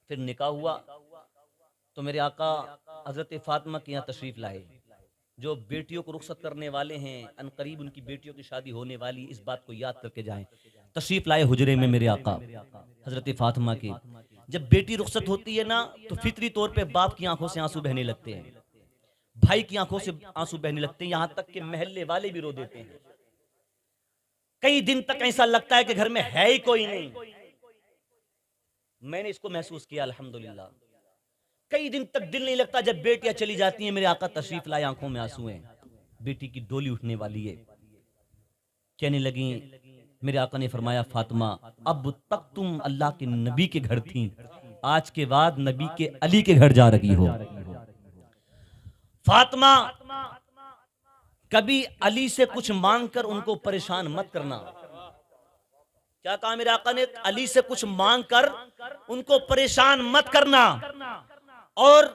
फिर निकाह हुआ तो मेरे आका हजरत फातिमा के यहाँ तशरीफ लाए। जो बेटियों को रुखसत करने वाले हैं अनकरीब उनकी बेटियों की शादी होने वाली, इस बात को याद करके जाएं। तशरीफ लाए हुजरे में मेरे आका हजरत फातिमा के। जब बेटी रुखसत होती है ना तो फितरी तौर पे बाप की आंखों से आंसू बहने लगते हैं, भाई की आंखों से आंसू बहने लगते हैं, यहां तक कि महल्ले वाले भी रो देते हैं। कई दिन तक ऐसा लगता है कि घर में है ही कोई नहीं। मैंने इसको महसूस किया अल्हम्दुलिल्लाह। कई दिन तक दिल नहीं लगता जब बेटियां चली जाती हैं, मेरे आका तशरीफ लाए, आंखों में आंसू हैं, बेटी की डोली उठने वाली है। कहने लगी, मेरे आका ने फरमाया, फातिमा अब तक तुम अल्लाह के नबी के घर थी, आज के बाद नबी के अली के घर जा रही हो। फातिमा कभी अली से कुछ मांगकर उनको परेशान मत करना। क्या कहा मेरे आका ने? अली से कुछ मांगकर उनको परेशान मत करना। और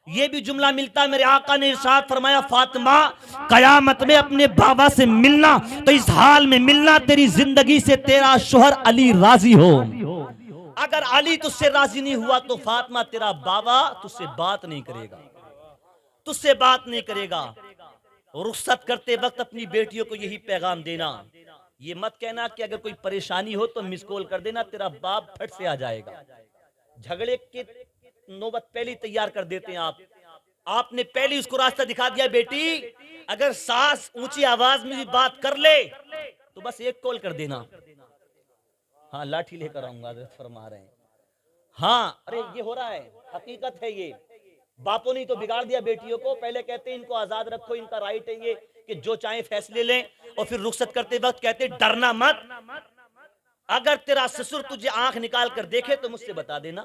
ये भी जुमला मिलता है, मेरे आका ने इरशाद फरमाया, फातिमा कयामत में अपने बाबा से मिलना तो इस हाल में मिलना तेरी जिंदगी से तेरा शोहर अली राजी हो। अगर अली तुझसे राजी नहीं हुआ तो फातिमा तेरा बाबा तुझसे बात नहीं करेगा, तुझसे बात नहीं करेगा। रुखसत करते वक्त अपनी बेटियों को यही पैगाम देना, ये मत कहना कि अगर कोई परेशानी हो तो मिस कॉल कर देना, तेरा बाप फट से आ जाएगा। झगड़े की नौबत पहले तैयार कर देते हैं आप। आपने पहले उसको रास्ता दिखा दिया, बेटी अगर सास ऊंची आवाज में भी बात कर ले तो बस एक कॉल कर देना। हाँ लाठी लेकर आऊंगा, फरमा रहे हैं। हाँ अरे ये हो रहा है, हकीकत है ये। बापों ने तो बिगाड़ दिया बेटियों को। पहले कहते हैं इनको आजाद रखो, इनका राइट है ये कि जो चाहे फैसले लें, और फिर रुखसत करते वक्त कहते डरना मत, अगर तेरा ससुर तुझे आंख निकाल कर देखे तो मुझसे बता देना,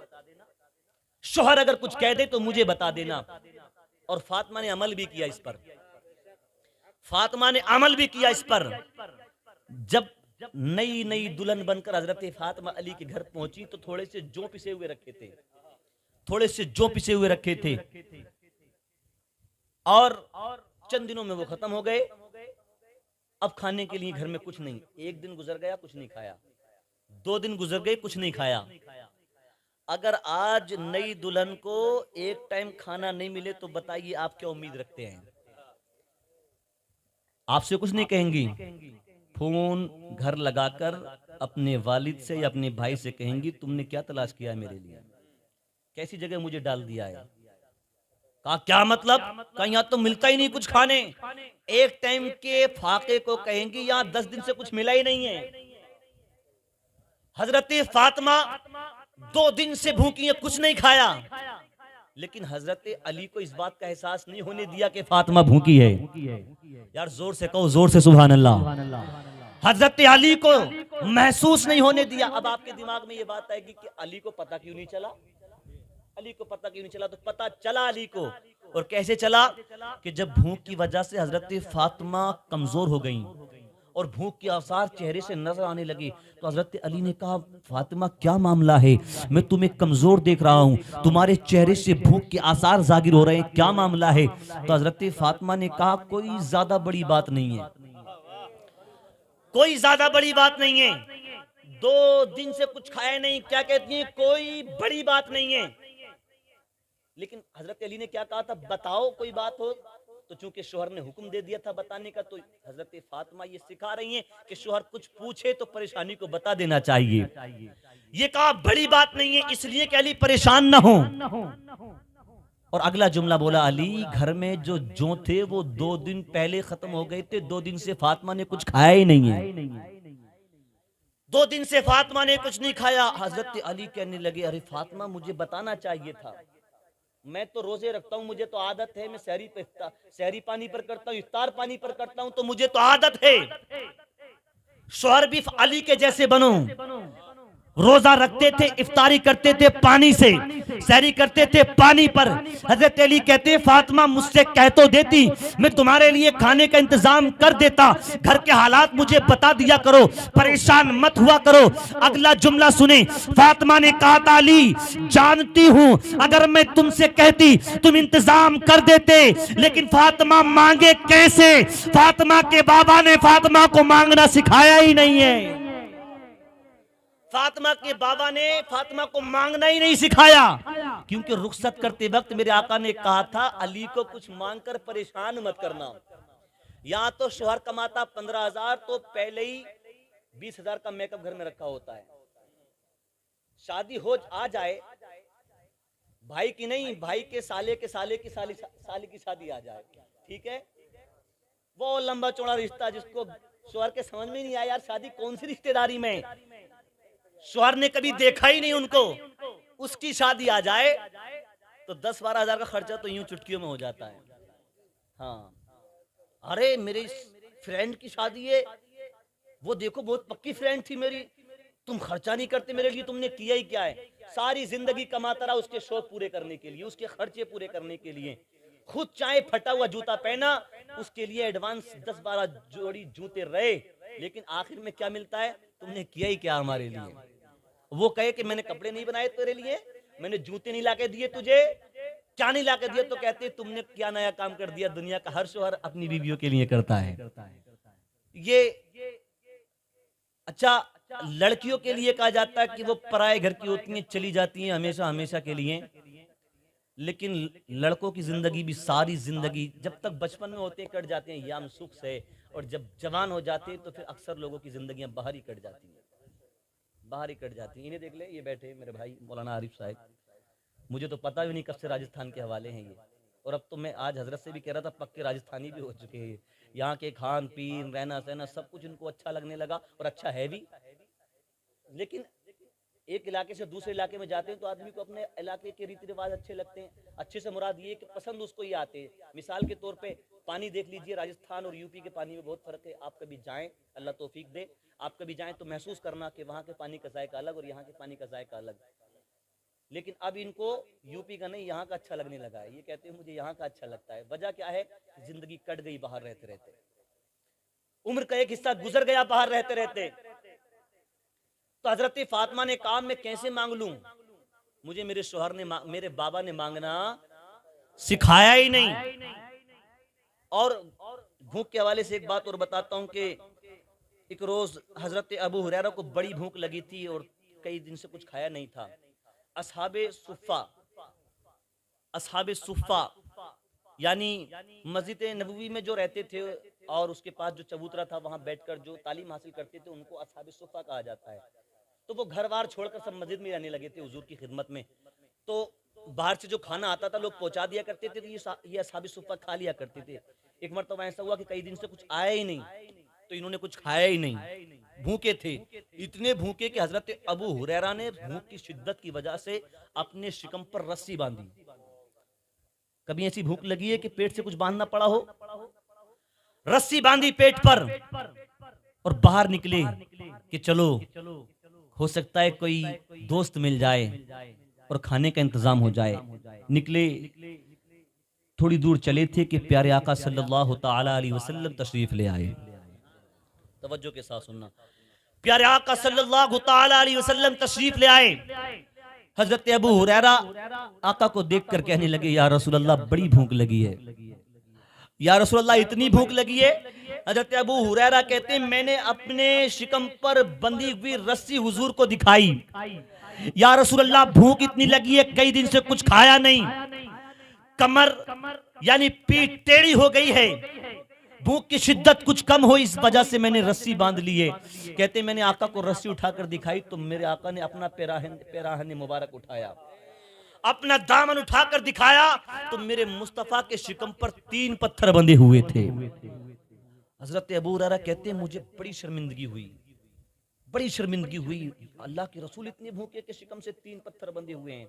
शोहर अगर कुछ कह दे तो मुझे बता देना। और फातिमा ने अमल भी किया इस पर, फातिमा ने अमल भी किया इस पर। जब नई नई दुल्हन बनकर हजरत फातिमा अली के घर पहुंची तो थोड़े से जौ पिसे हुए रखे थे, थोड़े से जौ पिसे हुए रखे थे, और चंद दिनों में वो खत्म हो गए। अब खाने के लिए घर में कुछ नहीं। एक दिन गुजर गया, कुछ नहीं खाया। 2 दिन गुजर गए, कुछ नहीं खाया। अगर आज नई दुल्हन को एक टाइम खाना नहीं मिले तो बताइए आप क्या उम्मीद रखते हैं? आपसे कुछ नहीं कहेंगी, फोन घर लगाकर अपने वालिद से या अपने भाई से कहेंगी, तुमने क्या तलाश किया मेरे लिए, कैसी जगह मुझे डाल दिया है। कहा क्या मतलब? कहा यहाँ तो मिलता ही नहीं कुछ खाने। एक टाइम के फाके को कहेंगी, यहाँ 10 दिन से कुछ मिला ही नहीं है। हजरत फातिमा 2 दिन से भूखी है, कुछ नहीं खाया। लेकिन हजरत अली को इस बात का एहसास नहीं होने दिया कि फातिमा भूखी है। यार जोर से कहो, जोर से सुभान अल्लाह। हजरत अली को महसूस नहीं होने दिया। अब आपके दिमाग में ये बात आएगी कि अली को पता क्यों नहीं चला, अली को पता क्यों नहीं चला? तो पता चला अली को। और कैसे चला? कि जब भूख की वजह से हजरत फातिमा कमजोर हो गईं और भूख के आसार चेहरे से नजर आने लगी, तो हजरत अली ने कहा, फातिमा क्या मामला है? मैं तुम्हें कमजोर देख रहा हूँ, तुम्हारे चेहरे से भूख के आसार जाहिर हो रहे हैं, क्या मामला है? तो हजरत फातिमा ने कहा, कोई ज्यादा बड़ी बात नहीं है, कोई ज्यादा बड़ी बात नहीं है। 2 दिन से कुछ खाया नहीं, क्या कहती है, कोई बड़ी बात नहीं है। लेकिन हजरत अली ने क्या कहा था? बताओ कोई बात हो। तो चूंकि शोहर ने हुक्म दे दिया था बताने का, तो हजरत फातिमा ये सिखा रही हैं कि शोहर कुछ पूछे तो परेशानी को बता देना चाहिए। ये कहा बड़ी बात नहीं है, इसलिए कि अली परेशान ना हो। और अगला जुमला बोला, अली घर में जो जौ थे वो 2 दिन पहले खत्म हो गए थे, 2 दिन से फातिमा ने कुछ खाया ही नहीं है। 2 दिन से फातिमा ने कुछ नहीं खाया। हजरत अली कहने लगे, अरे फातिमा मुझे बताना चाहिए था, मैं तो रोजे रखता हूँ, मुझे तो आदत है, मैं सहरी पानी पर करता हूँ, इफ्तार पानी पर करता हूँ, तो मुझे तो आदत है। शोहर भी अली के जैसे बनो। रोजा रखते थे, इफ्तारी करते थे पानी से, सहरी करते थे पानी पर। हजरत अली कहते, फातिमा मुझसे कह तो देती, मैं तुम्हारे लिए खाने का इंतजाम कर देता, घर के हालात मुझे बता दिया करो, परेशान मत हुआ करो। अगला जुमला सुने, फातिमा ने कहा था, अली जानती हूं अगर मैं तुमसे कहती तुम इंतजाम कर देते, लेकिन फातिमा मांगे कैसे? फातिमा के बाबा ने फातिमा को मांगना सिखाया ही नहीं है। फातिमा के बाबा ने फातिमा को मांगना ही नहीं सिखाया, क्योंकि रुखसत करते वक्त मेरे आका ने कहा था, अली को कुछ मांगकर परेशान मत करना। यहाँ तो शोहर कमाता 15,000 तो पहले ही 20,000 का मेकअप घर में रखा होता है। शादी हो आ जाए, भाई की नहीं, भाई के साले की शादी आ जाए, ठीक है, वो लंबा चौड़ा रिश्ता जिसको शौहर के समझ में नहीं आया यार शादी कौन सी रिश्तेदारी में, शौहर ने कभी देखा ही नहीं उनको, उसकी शादी आ जाए तो 10-12 हजार का खर्चा तो यूं चुटकियों में हो जाता है। हाँ, अरे मेरे फ्रेंड की शादी है, वो देखो बहुत पक्की फ्रेंड थी मेरी, तुम खर्चा नहीं करते मेरे लिए, तुमने किया ही क्या है। सारी जिंदगी कमाता रहा उसके शौक पूरे करने के लिए, उसके खर्चे पूरे करने के लिए, खुद चाहे फटा हुआ जूता पहना, उसके लिए एडवांस 10-12 जोड़ी जूते रहे, लेकिन आखिर में क्या मिलता है, तुमने किया ही क्या हमारे लिए। वो कहे कि मैंने कपड़े नहीं बनाए तेरे लिए, मैंने जूते नहीं लाके दिए तुझे, क्या नहीं लाके दिया, तो कहते तुमने क्या नया काम कर दिया। दुनिया का हर शौहर अपनी बीवियों के लिए करता है ये। अच्छा, लड़कियों के लिए कहा जाता है कि वो पराये घर की होती हैं, चली जाती हैं हमेशा हमेशा के लिए, लेकिन लड़कों की जिंदगी भी सारी जिंदगी जब तक बचपन में होते हैं कट जाते हैं याम सुख से, और जब जवान हो जाते हैं तो फिर अक्सर लोगों की जिंदगियां बाहर ही कट जाती हैं, बाहर ही कट जाती हैं। इन्हें देख ले, ये बैठे मेरे भाई मौलाना आरिफ साहब, मुझे तो पता भी नहीं कब से राजस्थान के हवाले हैं ये, और अब तो मैं आज हजरत से भी कह रहा था पक्के राजस्थानी भी हो चुके हैं। यहाँ के खान पीन रहना सहना सब कुछ इनको अच्छा लगने लगा, और अच्छा है भी। लेकिन एक इलाके से दूसरे इलाके में जाते हैं तो आदमी को अपने इलाके के रीति रिवाज अच्छे लगते हैं। अच्छे से मुराद ये कि पसंद उसको ही आते हैं। मिसाल के तौर पे पानी देख लीजिए, राजस्थान और यूपी के पानी में बहुत फर्क है। आप कभी जाएं, अल्लाह तौफीक दे, आप कभी जाएं तो महसूस करना कि वहाँ के पानी का जायका अलग और यहाँ के पानी का जायका अलग। लेकिन अब इनको यूपी का नहीं यहाँ का अच्छा लगने लगा है। ये कहते हैं मुझे यहाँ का अच्छा लगता है। वजह क्या है, जिंदगी कट गई बाहर रहते रहते, उम्र का एक हिस्सा गुजर गया बाहर रहते रहते। तो हजरत फातिमा ने कहा मैं कैसे मांग लूं, मुझे मेरे शौहर ने मेरे बाबा ने मांगना सिखाया ही नहीं। और भूख के हवाले से एक बात और बताता हूं कि एक रोज हजरत अबू हुरैरा को बड़ी भूख लगी थी और कई दिन से कुछ खाया नहीं था। असहाबे सुफ़ा यानी मस्जिद नबवी में जो रहते थे और उसके पास जो चबूतरा था वहां बैठकर जो तालीम हासिल करते थे उनको असहाबे सुफ़ा कहा जाता है। तो वो घर बार छोड़कर सब मस्जिद में रहने लगे थे हुजूर की खिदमत में। तो बाहर से जो खाना आता था लोग पहुंचा दिया करते थे, तो ये असहाबे सुफ़ा खा लिया करते थे। एक मरतबा ऐसा हुआ कि कई दिन से कुछ आया ही नहीं, तो इन्होंने कुछ खाया ही नहीं, भूखे थे। इतने भूखे कि हजरत अबू हुरैरा ने भूख की शिद्दत की वजह से अपने शिकम पर रस्सी बांधी। कभी ऐसी भूख लगी है कि पेट से कुछ बांधना पड़ा हो? रस्सी बांधी पेट पर और बाहर निकले कि चलो हो सकता है कोई दोस्त मिल जाए और खाने का इंतजाम हो जाए। निकले, थोड़ी दूर चले थे कि प्यारे आका सल्लल्लाहु ताला अलैहि वसल्लम तशरीफ ले आए। तवज्जो के साथ सुनना, प्यारे आका सल्लल्लाहु ताला अलैहि वसल्लम तशरीफ ले आए। हजरत अबू हुरैरा आका को देखकर कहने लगे या रसूल अल्लाह बड़ी भूख लगी है, या रसूल अल्लाह इतनी भूख लगी है। हजरत अबू हुरैरा कहते हैं मैंने अपने शिकम पर बंधी हुई रस्सी हुजूर को दिखाई, या रसूल अल्लाह भूख इतनी लगी है कई दिन से कुछ खाया नहीं, कमर यानी पीठ टेढ़ी हो गई है, भूख की शिद्दत कुछ कम हो इस वजह से मैंने रस्सी बांध ली है। कहते मैंने आका को रस्सी उठाकर दिखाई तो मेरे आका ने अपना पेराहन मुबारक उठाया, अपना दामन उठाकर दिखाया तो मेरे मुस्तफा के शिकम पर 3 पत्थर बंधे हुए थे। हजरत अबू हुरैरा कहते हैं मुझे बड़ी शर्मिंदगी हुई, बड़ी शर्मिंदगी हुई। अल्लाह के रसूल इतने भूखे के शिकम से 3 पत्थर बंधे हुए हैं।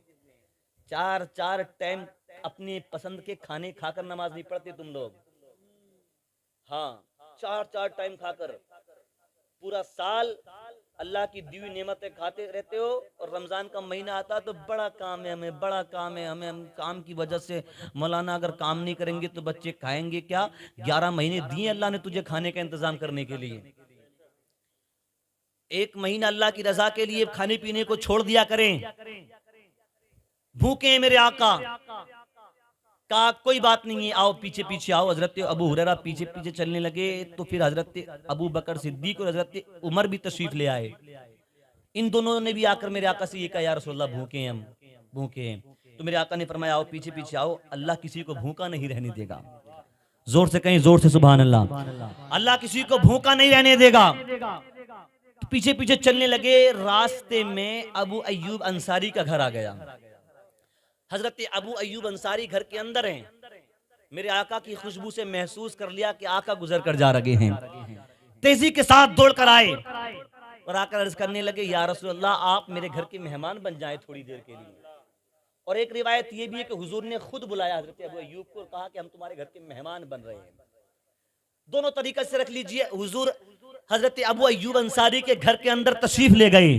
4 टाइम अपने पसंद के खाने खाकर नमाज नहीं पढ़ते तुम लोग। हाँ, 4 टाइम खाकर पूरा साल अल्लाह की दी हुई नेमतें खाते रहते हो, और रमजान का महीना आता तो बड़ा काम है हमें, बड़ा काम है हमें, हम काम की वजह से मौलाना अगर काम नहीं करेंगे तो बच्चे खाएंगे क्या। 11 महीने दिए अल्लाह ने तुझे खाने का इंतजाम करने के लिए। 1 महीना अल्लाह की रजा के लिए खाने पीने को छोड़ दिया करें। भूखे हैं मेरे आका, कहा कोई बात नहीं है, आओ पीछे पीछे आओ। हजरत अबू हुरैरा पीछे पीछे चलने लगे तो फिर हजरत अबू बकर सिद्दीक और हजरत उमर भी तशरीफ ले आए। इन दोनों ने भी आकर मेरे आका से ये कहा या रसूलल्लाह भूखे हैं हम, भूखे हैं। तो मेरे आका ने फरमाया आओ पीछे पीछे आओ, अल्लाह किसी को भूखा नहीं रहने देगा। जोर से कहीं, जोर से सुभान अल्लाह। अल्लाह किसी को भूखा नहीं रहने देगा। तो पीछे पीछे चलने लगे, रास्ते में अबू अय्यूब अंसारी का घर आ गया। हजरत अबू अय्यूब अंसारी घर के अंदर हैं। मेरे आका की खुशबू से महसूस कर लिया कि आका गुजर कर जा रहे हैं। तेजी के साथ दौड़ कर आए और आकर अर्ज करने लगे, या रसूल अल्लाह, आप मेरे घर के मेहमान बन जाएं थोड़ी देर के लिए। और एक रिवायत ये भी है कि हुजूर ने खुद बुलाया हजरत अबू अय्यूब को और कहा कि हम तुम्हारे घर के मेहमान बन रहे हैं। दोनों तरीके से रख लीजिए। हुजूर हजरत अबू अय्यूब अंसारी के घर के अंदर तशरीफ ले गए।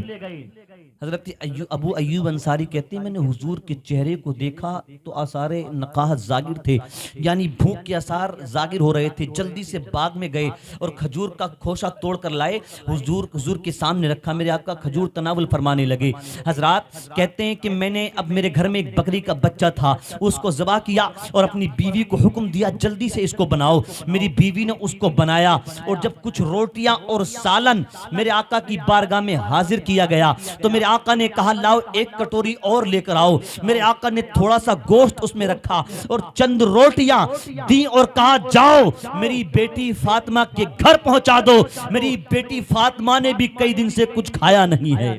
हजरत अबू अय्यूब अंसारी कहते हैं, मैंने हुजूर के चेहरे को देखा तो आसारे नकाहत जागिर थे, यानी भूख के आसार जागिर हो रहे थे। जल्दी से बाग में गए और खजूर का खोशा तोड़ कर लाए, हुजूर के सामने रखा। मेरे आका खजूर तनावुल फरमाने लगे। हजरात कहते हैं कि मैंने अब मेरे घर में एक बकरी का बच्चा था, उसको ज़बा किया और अपनी बीवी को हुक्म दिया, जल्दी से इसको बनाओ। मेरी बीवी ने उसको बनाया और जब कुछ रोटियां और सालन मेरे आका की बारगाह में हाजिर किया गया तो मेरे आका ने कहा, लाओ एक कटोरी और लेकर आओ। मेरे आका ने थोड़ा सा गोश्त उसमें रखा और चंद रोटियां दी और कहा, जाओ मेरी बेटी फातिमा के घर पहुंचा दो। मेरी बेटी फातिमा ने भी कई दिन से कुछ खाया नहीं है,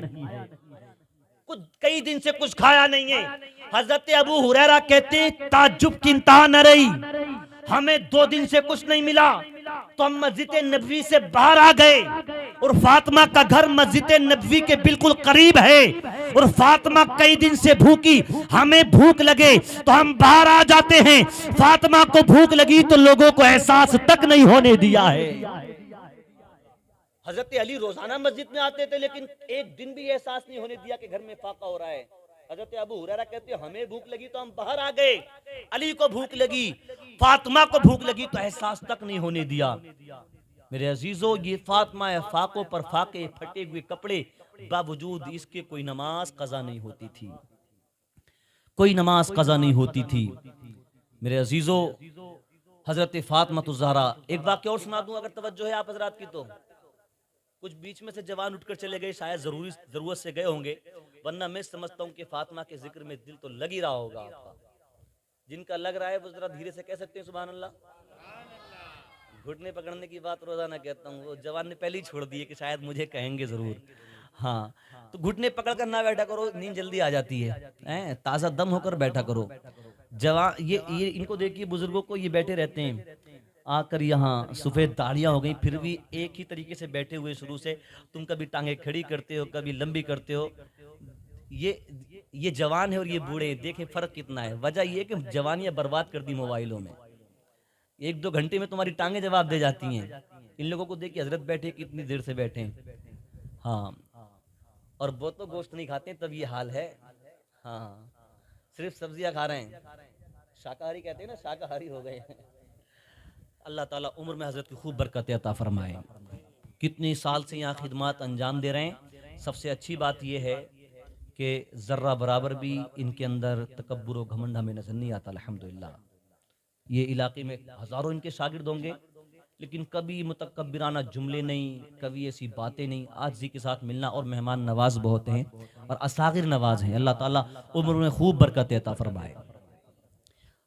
कई दिन से कुछ खाया नहीं है। हजरत अबू हुरैरा कहते हैं, ताज्जुब की इंतहा न रही, हमें 2 दिन से कुछ नहीं मिला तो हम मस्जिद नबवी से बाहर आ गए और फातिमा का घर मस्जिद नबवी के बिल्कुल करीब है और फातिमा कई दिन से भूखी, हमें भूख लगे तो हम बाहर आ जाते हैं। फातिमा को भूख लगी तो लोगों को एहसास तक नहीं होने दिया है। हजरत अली रोजाना मस्जिद में आते थे लेकिन एक दिन भी एहसास नहीं होने दिया कि घर में फाका हो रहा है। हजरत अबू हुरैरा कहते हैं, हमें भूख लगी तो हम बाहर आ गए, अली को भूख लगी, फातिमा को भूख लगी तो एहसास तक नहीं होने दिया। मेरे अजीजों, ये फातिमा फाकों पर फाके, फटे हुए कपड़े, बावजूद इसके कोई नमाज कज़ा नहीं होती थी, कोई नमाज कज़ा नहीं होती थी। मेरे अजीजों, हजरत फातिमा तो ज़हरा, एक वाक़या और सुना दूं अगर तवज्जो है आप हजरात की। तो कुछ बीच में से जवान उठकर चले गए, शायद जरूरत से गए होंगे, वरना मैं समझता हूँ कि फातिमा के जिक्र में दिल तो लग ही रहा होगा आपका। जिनका लग रहा है वो जरा धीरे से कह सकते हैं सुभान अल्लाह। घुटने पकड़ने की बात रोजाना कहता हूँ, वो जवान ने पहले ही छोड़ दी है कि शायद मुझे कहेंगे जरूर। हाँ, तो घुटने पकड़ कर ना बैठा करो, नींद जल्दी आ जाती है, ताज़ा दम होकर बैठा करो। जवान ये इनको देखिए, बुजुर्गों को, ये बैठे रहते हैं, आकर यहाँ सफ़ेद दाढ़ियाँ हो गई, फिर भी एक ही तरीके से बैठे हुए शुरू से। तुम कभी टांगे खड़ी करते हो, कभी लंबी करते हो। ये जवान है और ये बूढ़े, देखें फ़र्क कितना है। वजह ये है कि जवानियाँ बर्बाद कर दी मोबाइलों में, 1-2 घंटे में तुम्हारी टांगे जवाब दे जाती हैं। इन लोगों को देखिए, हजरत बैठे कितनी देर से बैठे हैं। हाँ, और बहुत तो गोश्त नहीं खाते, तब ये हाल है। हाँ, सिर्फ सब्जियाँ खा रहे हैं, शाकाहारी कहते हैं ना, शाकाहारी हो गए हैं। अल्लाह ताला उम्र में हजरत की खूब बरकत अता फरमाए। कितने साल से यहाँ खिदमत अंजाम दे रहे हैं। सबसे अच्छी बात यह है कि ज़र्रा बराबर भी इनके अंदर तकब्बुर व घमंड हमें नजर नहीं आता। अल्हम्दुलिल्लाह, ये इलाके में हज़ारों इनके शागिर्द होंगे, लेकिन कभी मुतकब्बिराना जुमले नहीं, कभी ऐसी बातें नहीं। आजिज़ी के साथ मिलना, और मेहमान नवाज बहुत हैं और असागिर नवाज हैं। अल्लाह ताला उम्र में खूब बरकत अता फरमाए।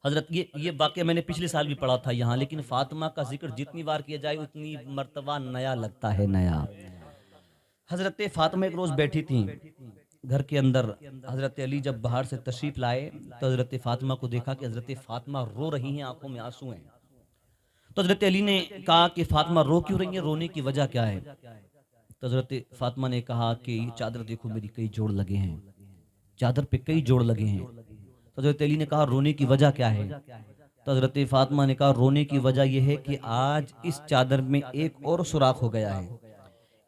हजरत ये वाक़या मैंने पिछले साल भी पढ़ा था यहाँ, लेकिन फातिमा का जिक्र जितनी बार किया जाए उतनी मर्तबा नया लगता है, नया। हजरत फातिमा एक रोज़ बैठी थी घर के अंदर। हजरत अली जब बाहर से तशरीफ़ लाए तो हजरत फातिमा को देखा कि हजरत फातिमा रो रही हैं, आंखों में आंसू हैं। तो हजरत अली ने कहा कि फातिमा रो क्यों रही है, रोने की वजह क्या है? तो हजरत फातिमा ने कहा कि ये चादर देखो, मेरी कई जोड़ लगे हैं, चादर पे कई जोड़ लगे हैं। तो हजरत अली ने कहा, रोने की वजह क्या है? तो हजरत फातिमा ने कहा, रोने की वजह यह है कि आज इस चादर में एक और सुराख हो गया है,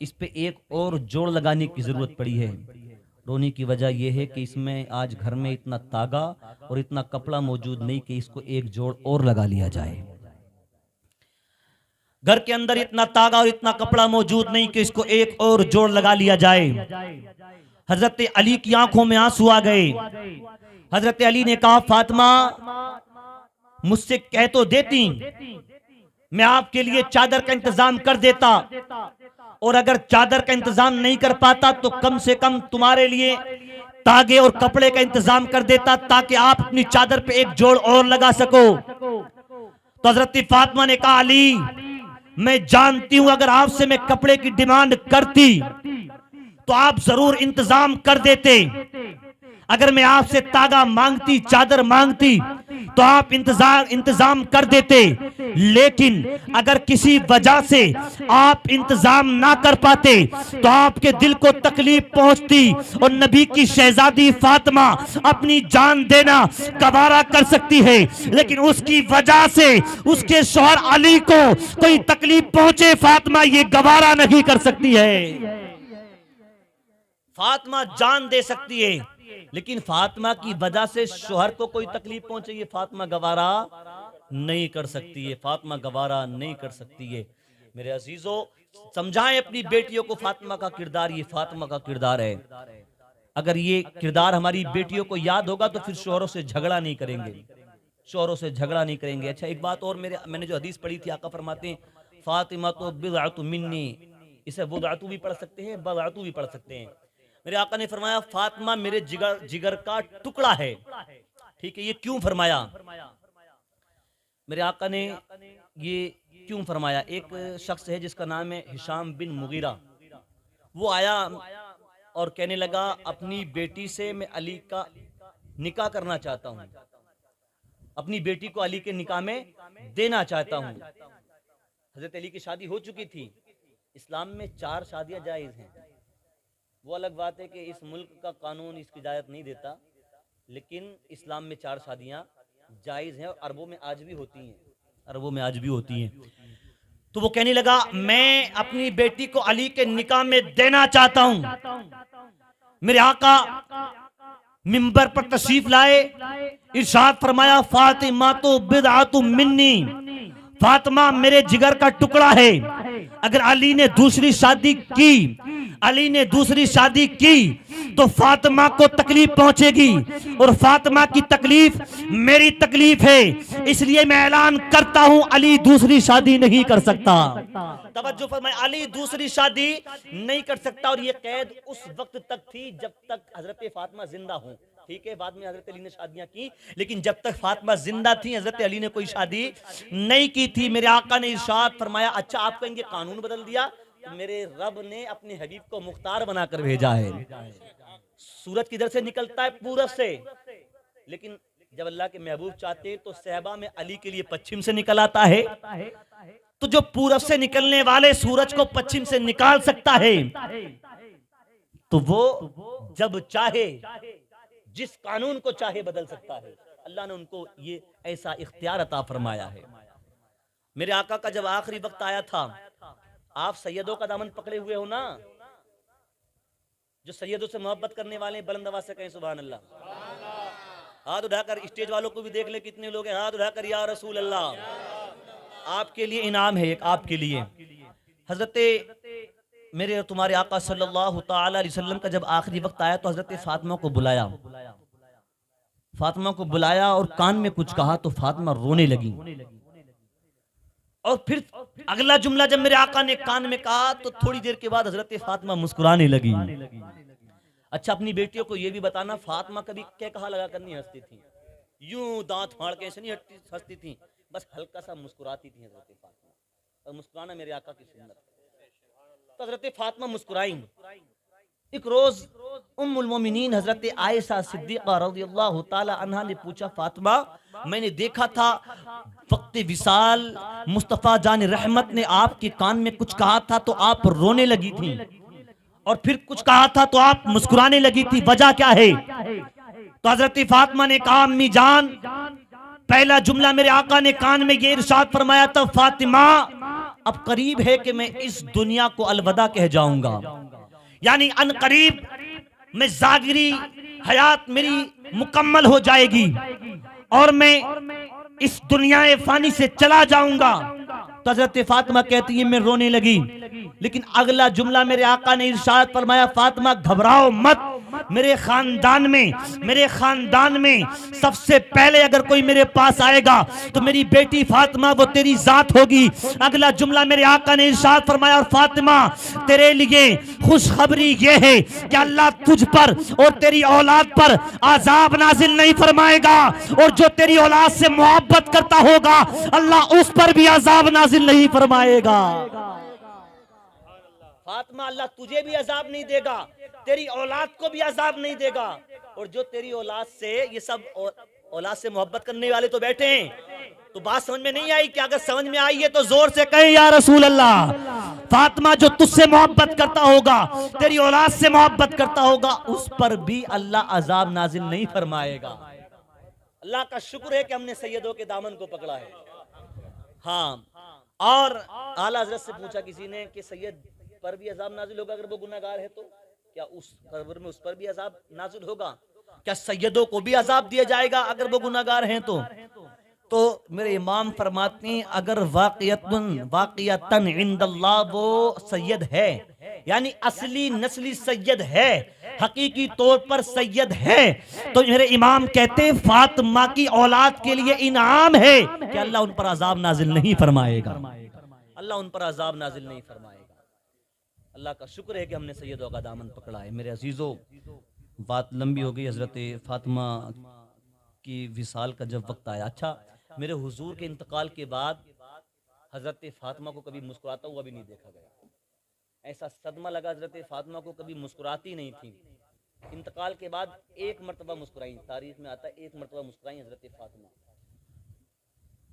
इस पे एक और जोड़ लगाने की जरूरत पड़ी है। रोने की वजह यह है कि इसमें आज घर में इतना तागा और इतना कपड़ा मौजूद नहीं कि इसको एक जोड़ और लगा लिया जाए। घर के अंदर इतना तागा और इतना कपड़ा मौजूद नहीं कि इसको एक और जोड़ लगा लिया जाए। हजरत अली की आंखों में आंसू आ गए। हजरत अली ने कहा, फातिमा मुझसे कह तो देती, मैं आपके लिए चादर का इंतजाम कर देता, और अगर चादर का इंतजाम नहीं कर पाता तो कम से कम तुम्हारे लिए तागे और कपड़े का इंतजाम कर देता, ताकि आप अपनी चादर पे एक जोड़ और लगा सको। तो हजरत फातिमा ने कहा, अली मैं जानती हूं अगर आपसे मैं कपड़े की डिमांड करती तो आप जरूर इंतजाम कर देते, अगर मैं आपसे तागा मांगती, चादर मांगती तो आप इंतजाम कर देते, लेकिन अगर किसी वजह से आप इंतजाम ना कर पाते तो आपके दिल को तकलीफ पहुंचती और नबी की शहजादी फातिमा अपनी जान देना गवारा कर सकती है, लेकिन उसकी वजह से उसके शौहर अली को कोई तकलीफ पहुंचे फातिमा ये गवारा नहीं कर सकती है। फातिमा जान दे सकती है, लेकिन फातिमा की वजह से शौहर को कोई तकलीफ पहुंचे ये फातिमा गवारा नहीं कर सकती है, फातिमा गवारा नहीं कर सकती है। मेरे अजीजों, समझाएं अपनी बेटियों को फातिमा का किरदार ये फातिमा का किरदार है। अगर ये किरदार हमारी बेटियों को याद होगा तो फिर शौहरों से झगड़ा नहीं करेंगे, शौहरों से झगड़ा नहीं करेंगे। अच्छा, एक बात और, मैंने जो हदीस पढ़ी थी, आका फरमाते हैं फातिमा तो बिदअतु मिन्नी, इसे बुदअतु भी पढ़ सकते हैं, बदअतु भी पढ़ सकते हैं। मेरे आका ने फरमाया फातिमा मेरे जिगर का टुकड़ा है। ठीक है, ये क्यों फरमाया? मेरे आका ने ये क्यों फरमाया? एक शख्स है जिसका नाम है हिशाम बिन मुगीरा, वो आया और कहने लगा अपनी बेटी से मैं अली का निकाह करना चाहता हूँ, अपनी बेटी को अली के निकाह में देना चाहता हूँ। हजरत अली की शादी हो चुकी थी। इस्लाम में 4 शादियां जायज़ हैं। वो अलग बात है कि इस मुल्क का कानून इसकी इजाज़त नहीं देता, लेकिन इस्लाम में 4 शादियां जायज़ हैं और अरबों में आज भी होती हैं, अरबों में आज भी होती हैं। तो वो कहने लगा मैं अपनी बेटी को अली के निकाह में देना चाहता हूं। मेरे आका मिंबर पर तशरीफ लाए, इरशाद फरमाया फातिमा तो बिदअतु मिन्नी, फातिमा मेरे जिगर का टुकड़ा है। अगर अली ने दूसरी शादी की, अली ने दूसरी शादी की तो फातिमा को तकलीफ पहुंचेगी और फातिमा की तकलीफ मेरी तकलीफ है, इसलिए मैं ऐलान करता हूं अली दूसरी शादी नहीं कर सकता। तवज्जो फरमाएं, अली दूसरी शादी नहीं कर सकता। और ये कैद उस वक्त तक थी जब तक हजरत फातिमा जिंदा हूं। ठीक है, बाद में हजरत अली ने शादियां की, लेकिन जब तक फातिमा जिंदा थी हजरत अली ने कोई शादी नहीं की थी। मेरे आका ने इरशाद फरमाया अच्छा आप कहेंगे कानून बदल दिया, तो मेरे रब ने अपने हबीब को मुख्तार बनाकर भेजा है। सूरज किधर से निकलता है? पूरब से, लेकिन जब अल्लाह के महबूब चाहते हैं तो सहबा में अली के लिए पश्चिम से निकल आता है। तो जो पूरब से निकलने वाले सूरज को पश्चिम से निकाल सकता है, तो वो जब चाहे जिस कानून को चाहे बदल सकता है। अल्लाह ने उनको ये ऐसा इख्तियार अता फरमाया है। मेरे आका का जब आखिरी वक्त आया था, आप सैयदों का दामन पकड़े हुए हो ना, जो सैयदों से मोहब्बत करने वाले हैं बुलंद आवाज से कहें सुभान अल्लाह। हाथ उठाकर, स्टेज वालों को भी देख ले कितने लोग हैं, हाथ उठाकर या रसूल अल्लाह। आपके लिए इनाम है एक, आपके लिए। हजरत मेरे और तुम्हारे आका सल्लल्लाहु ताला अलैहि वसल्लम का जब आखिरी वक्त आया तो हजरत फातिमा को बुलाया, फातिमा को बुलाया और कान में कुछ कहा तो फातिमा रोने लगी। और फिर अगला जुमला जब मेरे आका ने कान में कहा तो थोड़ी देर के बाद हजरत फातिमा मुस्कुराने लगी। अच्छा, अपनी बेटियों को यह भी बताना, फातिमा कभी क्या कहा लगा कर नहीं हंसती थी, यूं दांत फाड़ के ऐसे नहीं हंसती थी, बस हल्का सा मुस्कुराती थी हजरत फातिमा। और मुस्कुराना मेरे आका की सुन्नत। तो हजरत फातिमा मुस्कुराई। एक रोज उम्मुल मोमिनीन हजरत आयशा सिद्दीक़ा रज़ियल्लाहु ताला अन्हा ने पूछा फातिमा मैंने देखा था वक्त विसाल मुस्तफ़ा जान रहमत ने आपके कान में कुछ कहा था तो आप रोने लगी थी, और फिर कुछ कहा था तो आप मुस्कुराने लगी थी, वजह क्या है? तो हजरत फातिमा ने कहा अम्मी जान, पहला जुमला मेरे आका ने कान में ये इरशाद फरमाया था फातिमा अब करीब है कि मैं इस दुनिया को अलविदा कह जाऊंगा, यानी अन करीब मैं जागिरी हयात मेरी मुकम्मल हो जाएगी और मैं इस दुनिया फानी से चला जाऊंगा। तो हजरत फातिमा कहती है मैं रोने लगी। लेकिन अगला जुमला मेरे आका ने इरशाद फरमाया फातिमा घबराओ मत, मेरे खानदान में सबसे पहले अगर कोई मेरे पास आएगा तो मेरी बेटी फातिमा वो तेरी जात होगी। अगला जुमला मेरे आका ने इरशाद फरमाया और फातिमा तेरे लिए खुशखबरी ये है कि अल्लाह तुझ पर और तेरी औलाद पर आजाब नाजिल नहीं फरमाएगा, और जो तेरी औलाद से मोहब्बत करता होगा अल्लाह उस पर भी आजाब नाजिल नहीं फरमाएगा। फातिमा अल्लाह तुझे भी अजाब नहीं देगा, तेरी औलाद को भी अजाब नहीं देगा, और जो तेरी औलाद से, ये सब औलाद से मोहब्बत करने वाले तो बैठे हैं, तो बात समझ में नहीं आई? कि अगर समझ में आई है तो जोर से कहे या रसूल अल्लाह। फातिमा जो तुझसे मोहब्बत करता होगा, तेरी औलाद से मोहब्बत करता होगा, उस पर भी अल्लाह अजाब नाजिल नहीं फरमाएगा। अल्लाह का शुक्र है कि हमने सैयदों के दामन को पकड़ा है। हाँ, और आला हजरत से पूछा किसी ने कि सैयद पर भी अजाब नाजिल होगा अगर वो गुनाहगार है तो? क्या उस कब्र में उस पर भी अजाब नाजिल होगा? क्या सैयदों को भी अजाब दिया जाएगा अगर वो गुनाहगार हैं तो मेरे इमाम फरमाते हैं अगर वाक़ियतन इंदल्लाह वो सैयद है, यानी असली नस्ली सैयद है, हकीकी तौर पर सैयद है, तो मेरे इमाम कहते हैं फातिमा की औलाद के लिए इनाम है कि अल्लाह उन पर अजाब नाजिल नहीं फरमाएगा। अल्लाह उन पर अजाब नाजिल नहीं फरमाएगा। अल्लाह का शुक्र है कि हमने सैयदों का दामन पकड़ा है। मेरे अजीजों, बात लंबी हो गई। हजरत फातिमा की विसाल का जब वक्त आया, अच्छा मेरे हुजूर के इंतकाल के बाद हजरत फातिमा को कभी मुस्कुराता हुआ भी नहीं देखा गया। ऐसा सदमा लगा, हजरत फातिमा को कभी मुस्कुराती नहीं थी। इंतकाल के बाद एक मरतबा मुस्कुराई, तारीख में आता है एक मरतबा मुस्कुराई हजरत फातिमा।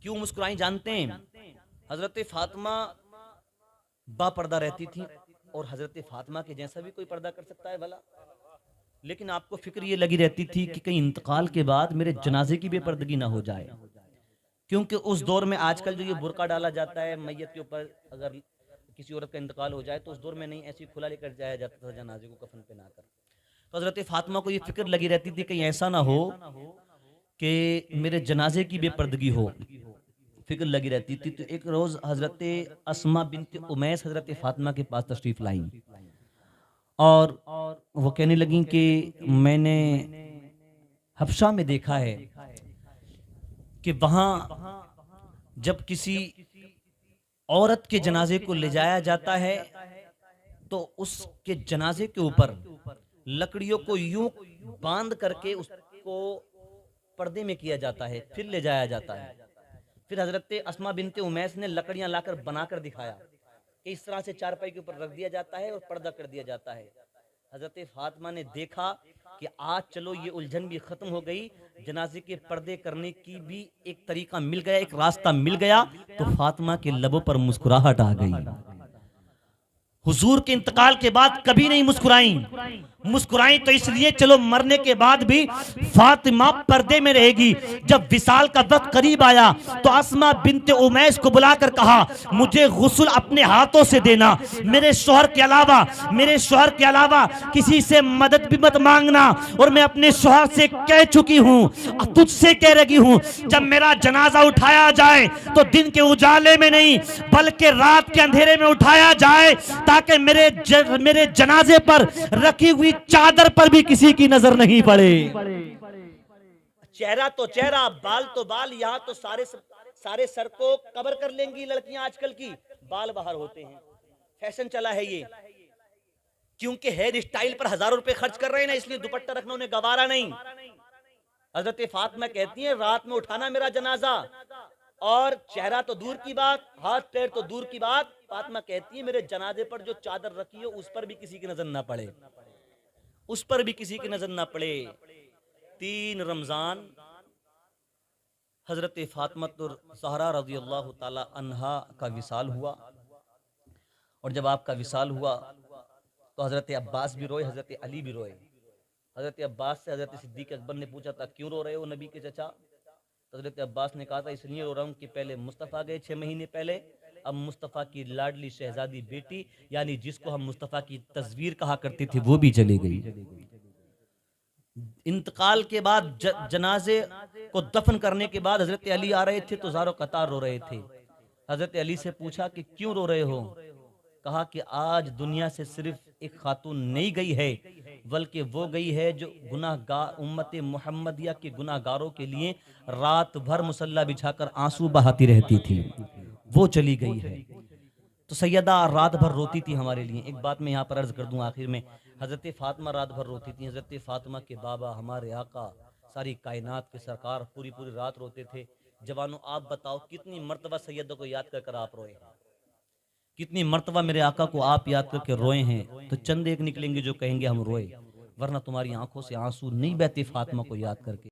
क्यों मुस्कुराई जानते हैं? हजरत फातिमा बापर्दा रहती थी और हजरत फातिमा के जैसा भी कोई पर्दा कर सकता है भला, लेकिन आपको फिक्र ये लगी रहती थी कि कहीं इंतकाल के बाद मेरे जनाजे की बेपर्दगी ना हो जाए। क्योंकि उस दौर में आजकल जो ये बुर्का डाला जाता है मैयत के ऊपर, अगर किसी औरत का इंतकाल हो जाए तो उस दौर में नहीं, ऐसी खुला लेकर जाया जाता था जनाजे को कफन पहना कर। तो हजरत फातिमा को ये फिक्र लगी रहती थी कहीं ऐसा ना हो कि मेरे जनाजे की बेपर्दगी हो, फिक्र लगी रहती थी। तो एक रोज हजरत अस्मा बिन्त उमैस हजरत फातिमा के पास तशरीफ लाई और वो कहने लगी कि मैंने हबशा में देखा है कि वहां जब किसी औरत के जनाजे को ले जाया जाता है तो उसके जनाजे के ऊपर लकड़ियों को यूं बांध करके उसको पर्दे में किया जाता है, फिर ले जाया जाता है। फिर हजरत अस्मा बिन्त उमैस ने लकड़ियां लाकर बनाकर दिखाया कि इस तरह से चारपाई के ऊपर रख दिया जाता है और पर्दा कर दिया जाता है। हजरत फातिमा ने देखा कि आज चलो ये उलझन भी खत्म हो गई, जनाजे के पर्दे करने की भी एक तरीका मिल गया, एक रास्ता मिल गया। तो फातिमा के लबों पर मुस्कुराहट आ गई। हुजूर के इंतकाल के बाद कभी नहीं मुस्कुराई। मुस्कुराई तो इसलिए चलो मरने के बाद भी फातिमा पर्दे में रहेगी। जब विसाल का वक्त करीब आया तो अस्मा बिन्त उमैस को बुलाकर कहा मुझे गुस्ल अपने हाथों से देना, मेरे शौहर के अलावा किसी से मदद भी मत मांगना, और मैं अपने शौहर से कह चुकी हूँ, तुझसे कह रही हूँ, जब मेरा जनाजा उठाया जाए तो दिन के उजाले में नहीं बल्कि रात के अंधेरे में उठाया जाए, ताकि मेरे जनाजे पर रखी हुई चादर पर भी किसी की नजर नहीं पड़े। चेहरा तो चेहरा, बाल तो बाल, यहाँ तो सारे सर को कवर कर लेंगी लड़कियां आजकल की, बाल बाहर होते हैं, फैशन चला है ये। क्योंकि हेयर स्टाइल पर हजारों रुपए खर्च कर रहे हैं ना, इसलिए दुपट्टा रखना उन्हें गवारा नहीं। हजरत फातिमा कहती है रात में उठाना मेरा जनाजा, और चेहरा तो दूर की बात, हाथ पैर तो दूर की बात, फातिमा कहती है मेरे जनाजे पर जो चादर रखी हो उस पर भी किसी की नजर ना पड़े, उस पर भी किसी की नजर ना पड़े। 3 रमजान हजरत फातिमा ज़हरा रज़ियल्लाहु ताला अन्हा का विसाल हुआ, और जब आपका विसाल हुआ तो हजरत अब्बास भी रोए, हजरत अली भी रोए। हजरत अब्बास से हजरत सिद्दीक अकबर ने पूछा था क्यों रो रहे हो नबी के चचा? तो हजरत अब्बास ने कहा था इसलिए रो रहा हूँ कि पहले मुस्तफ़ा गए 6 महीने पहले, अब मुस्तफ़ा की लाडली शहजादी बेटी, यानी जिसको हम मुस्तफ़ा की तस्वीर कहा करते थे, वो भी चली गई। इंतकाल के बाद जनाजे को दफन करने के बाद हजरत अली आ रहे थे तो ज़ारो कतार रो रहे थे। हजरत अली से पूछा कि क्यों रो रहे हो? कहा कि आज दुनिया से सिर्फ एक खातून नहीं गई है, बल्कि वो गई है जो गुनाहगार उम्मत मुहम्मदिया के गुनाहगारों के लिए रात भर मुसल्ला बिछाकर आंसू बहाती रहती थी, वो चली गई है। तो सैयदा रात भर रोती थी हमारे लिए। एक बात मैं यहाँ पर अर्ज कर दूं आखिर में, हजरत फातिमा रात भर रोती थी। हजरत फातिमा के बाबा हमारे आका सारी कायनात के सरकार पूरी रात रोते थे। जवानों आप बताओ कितनी मर्तबा सैयदों को याद कर आप रोए, कितनी मर्तबा मेरे आका को आप याद करके रोए हैं? तो चंद एक निकलेंगे जो कहेंगे हम रोए, वरना तुम्हारी आंखों से आंसू नहीं बहते फातिमा को याद करके।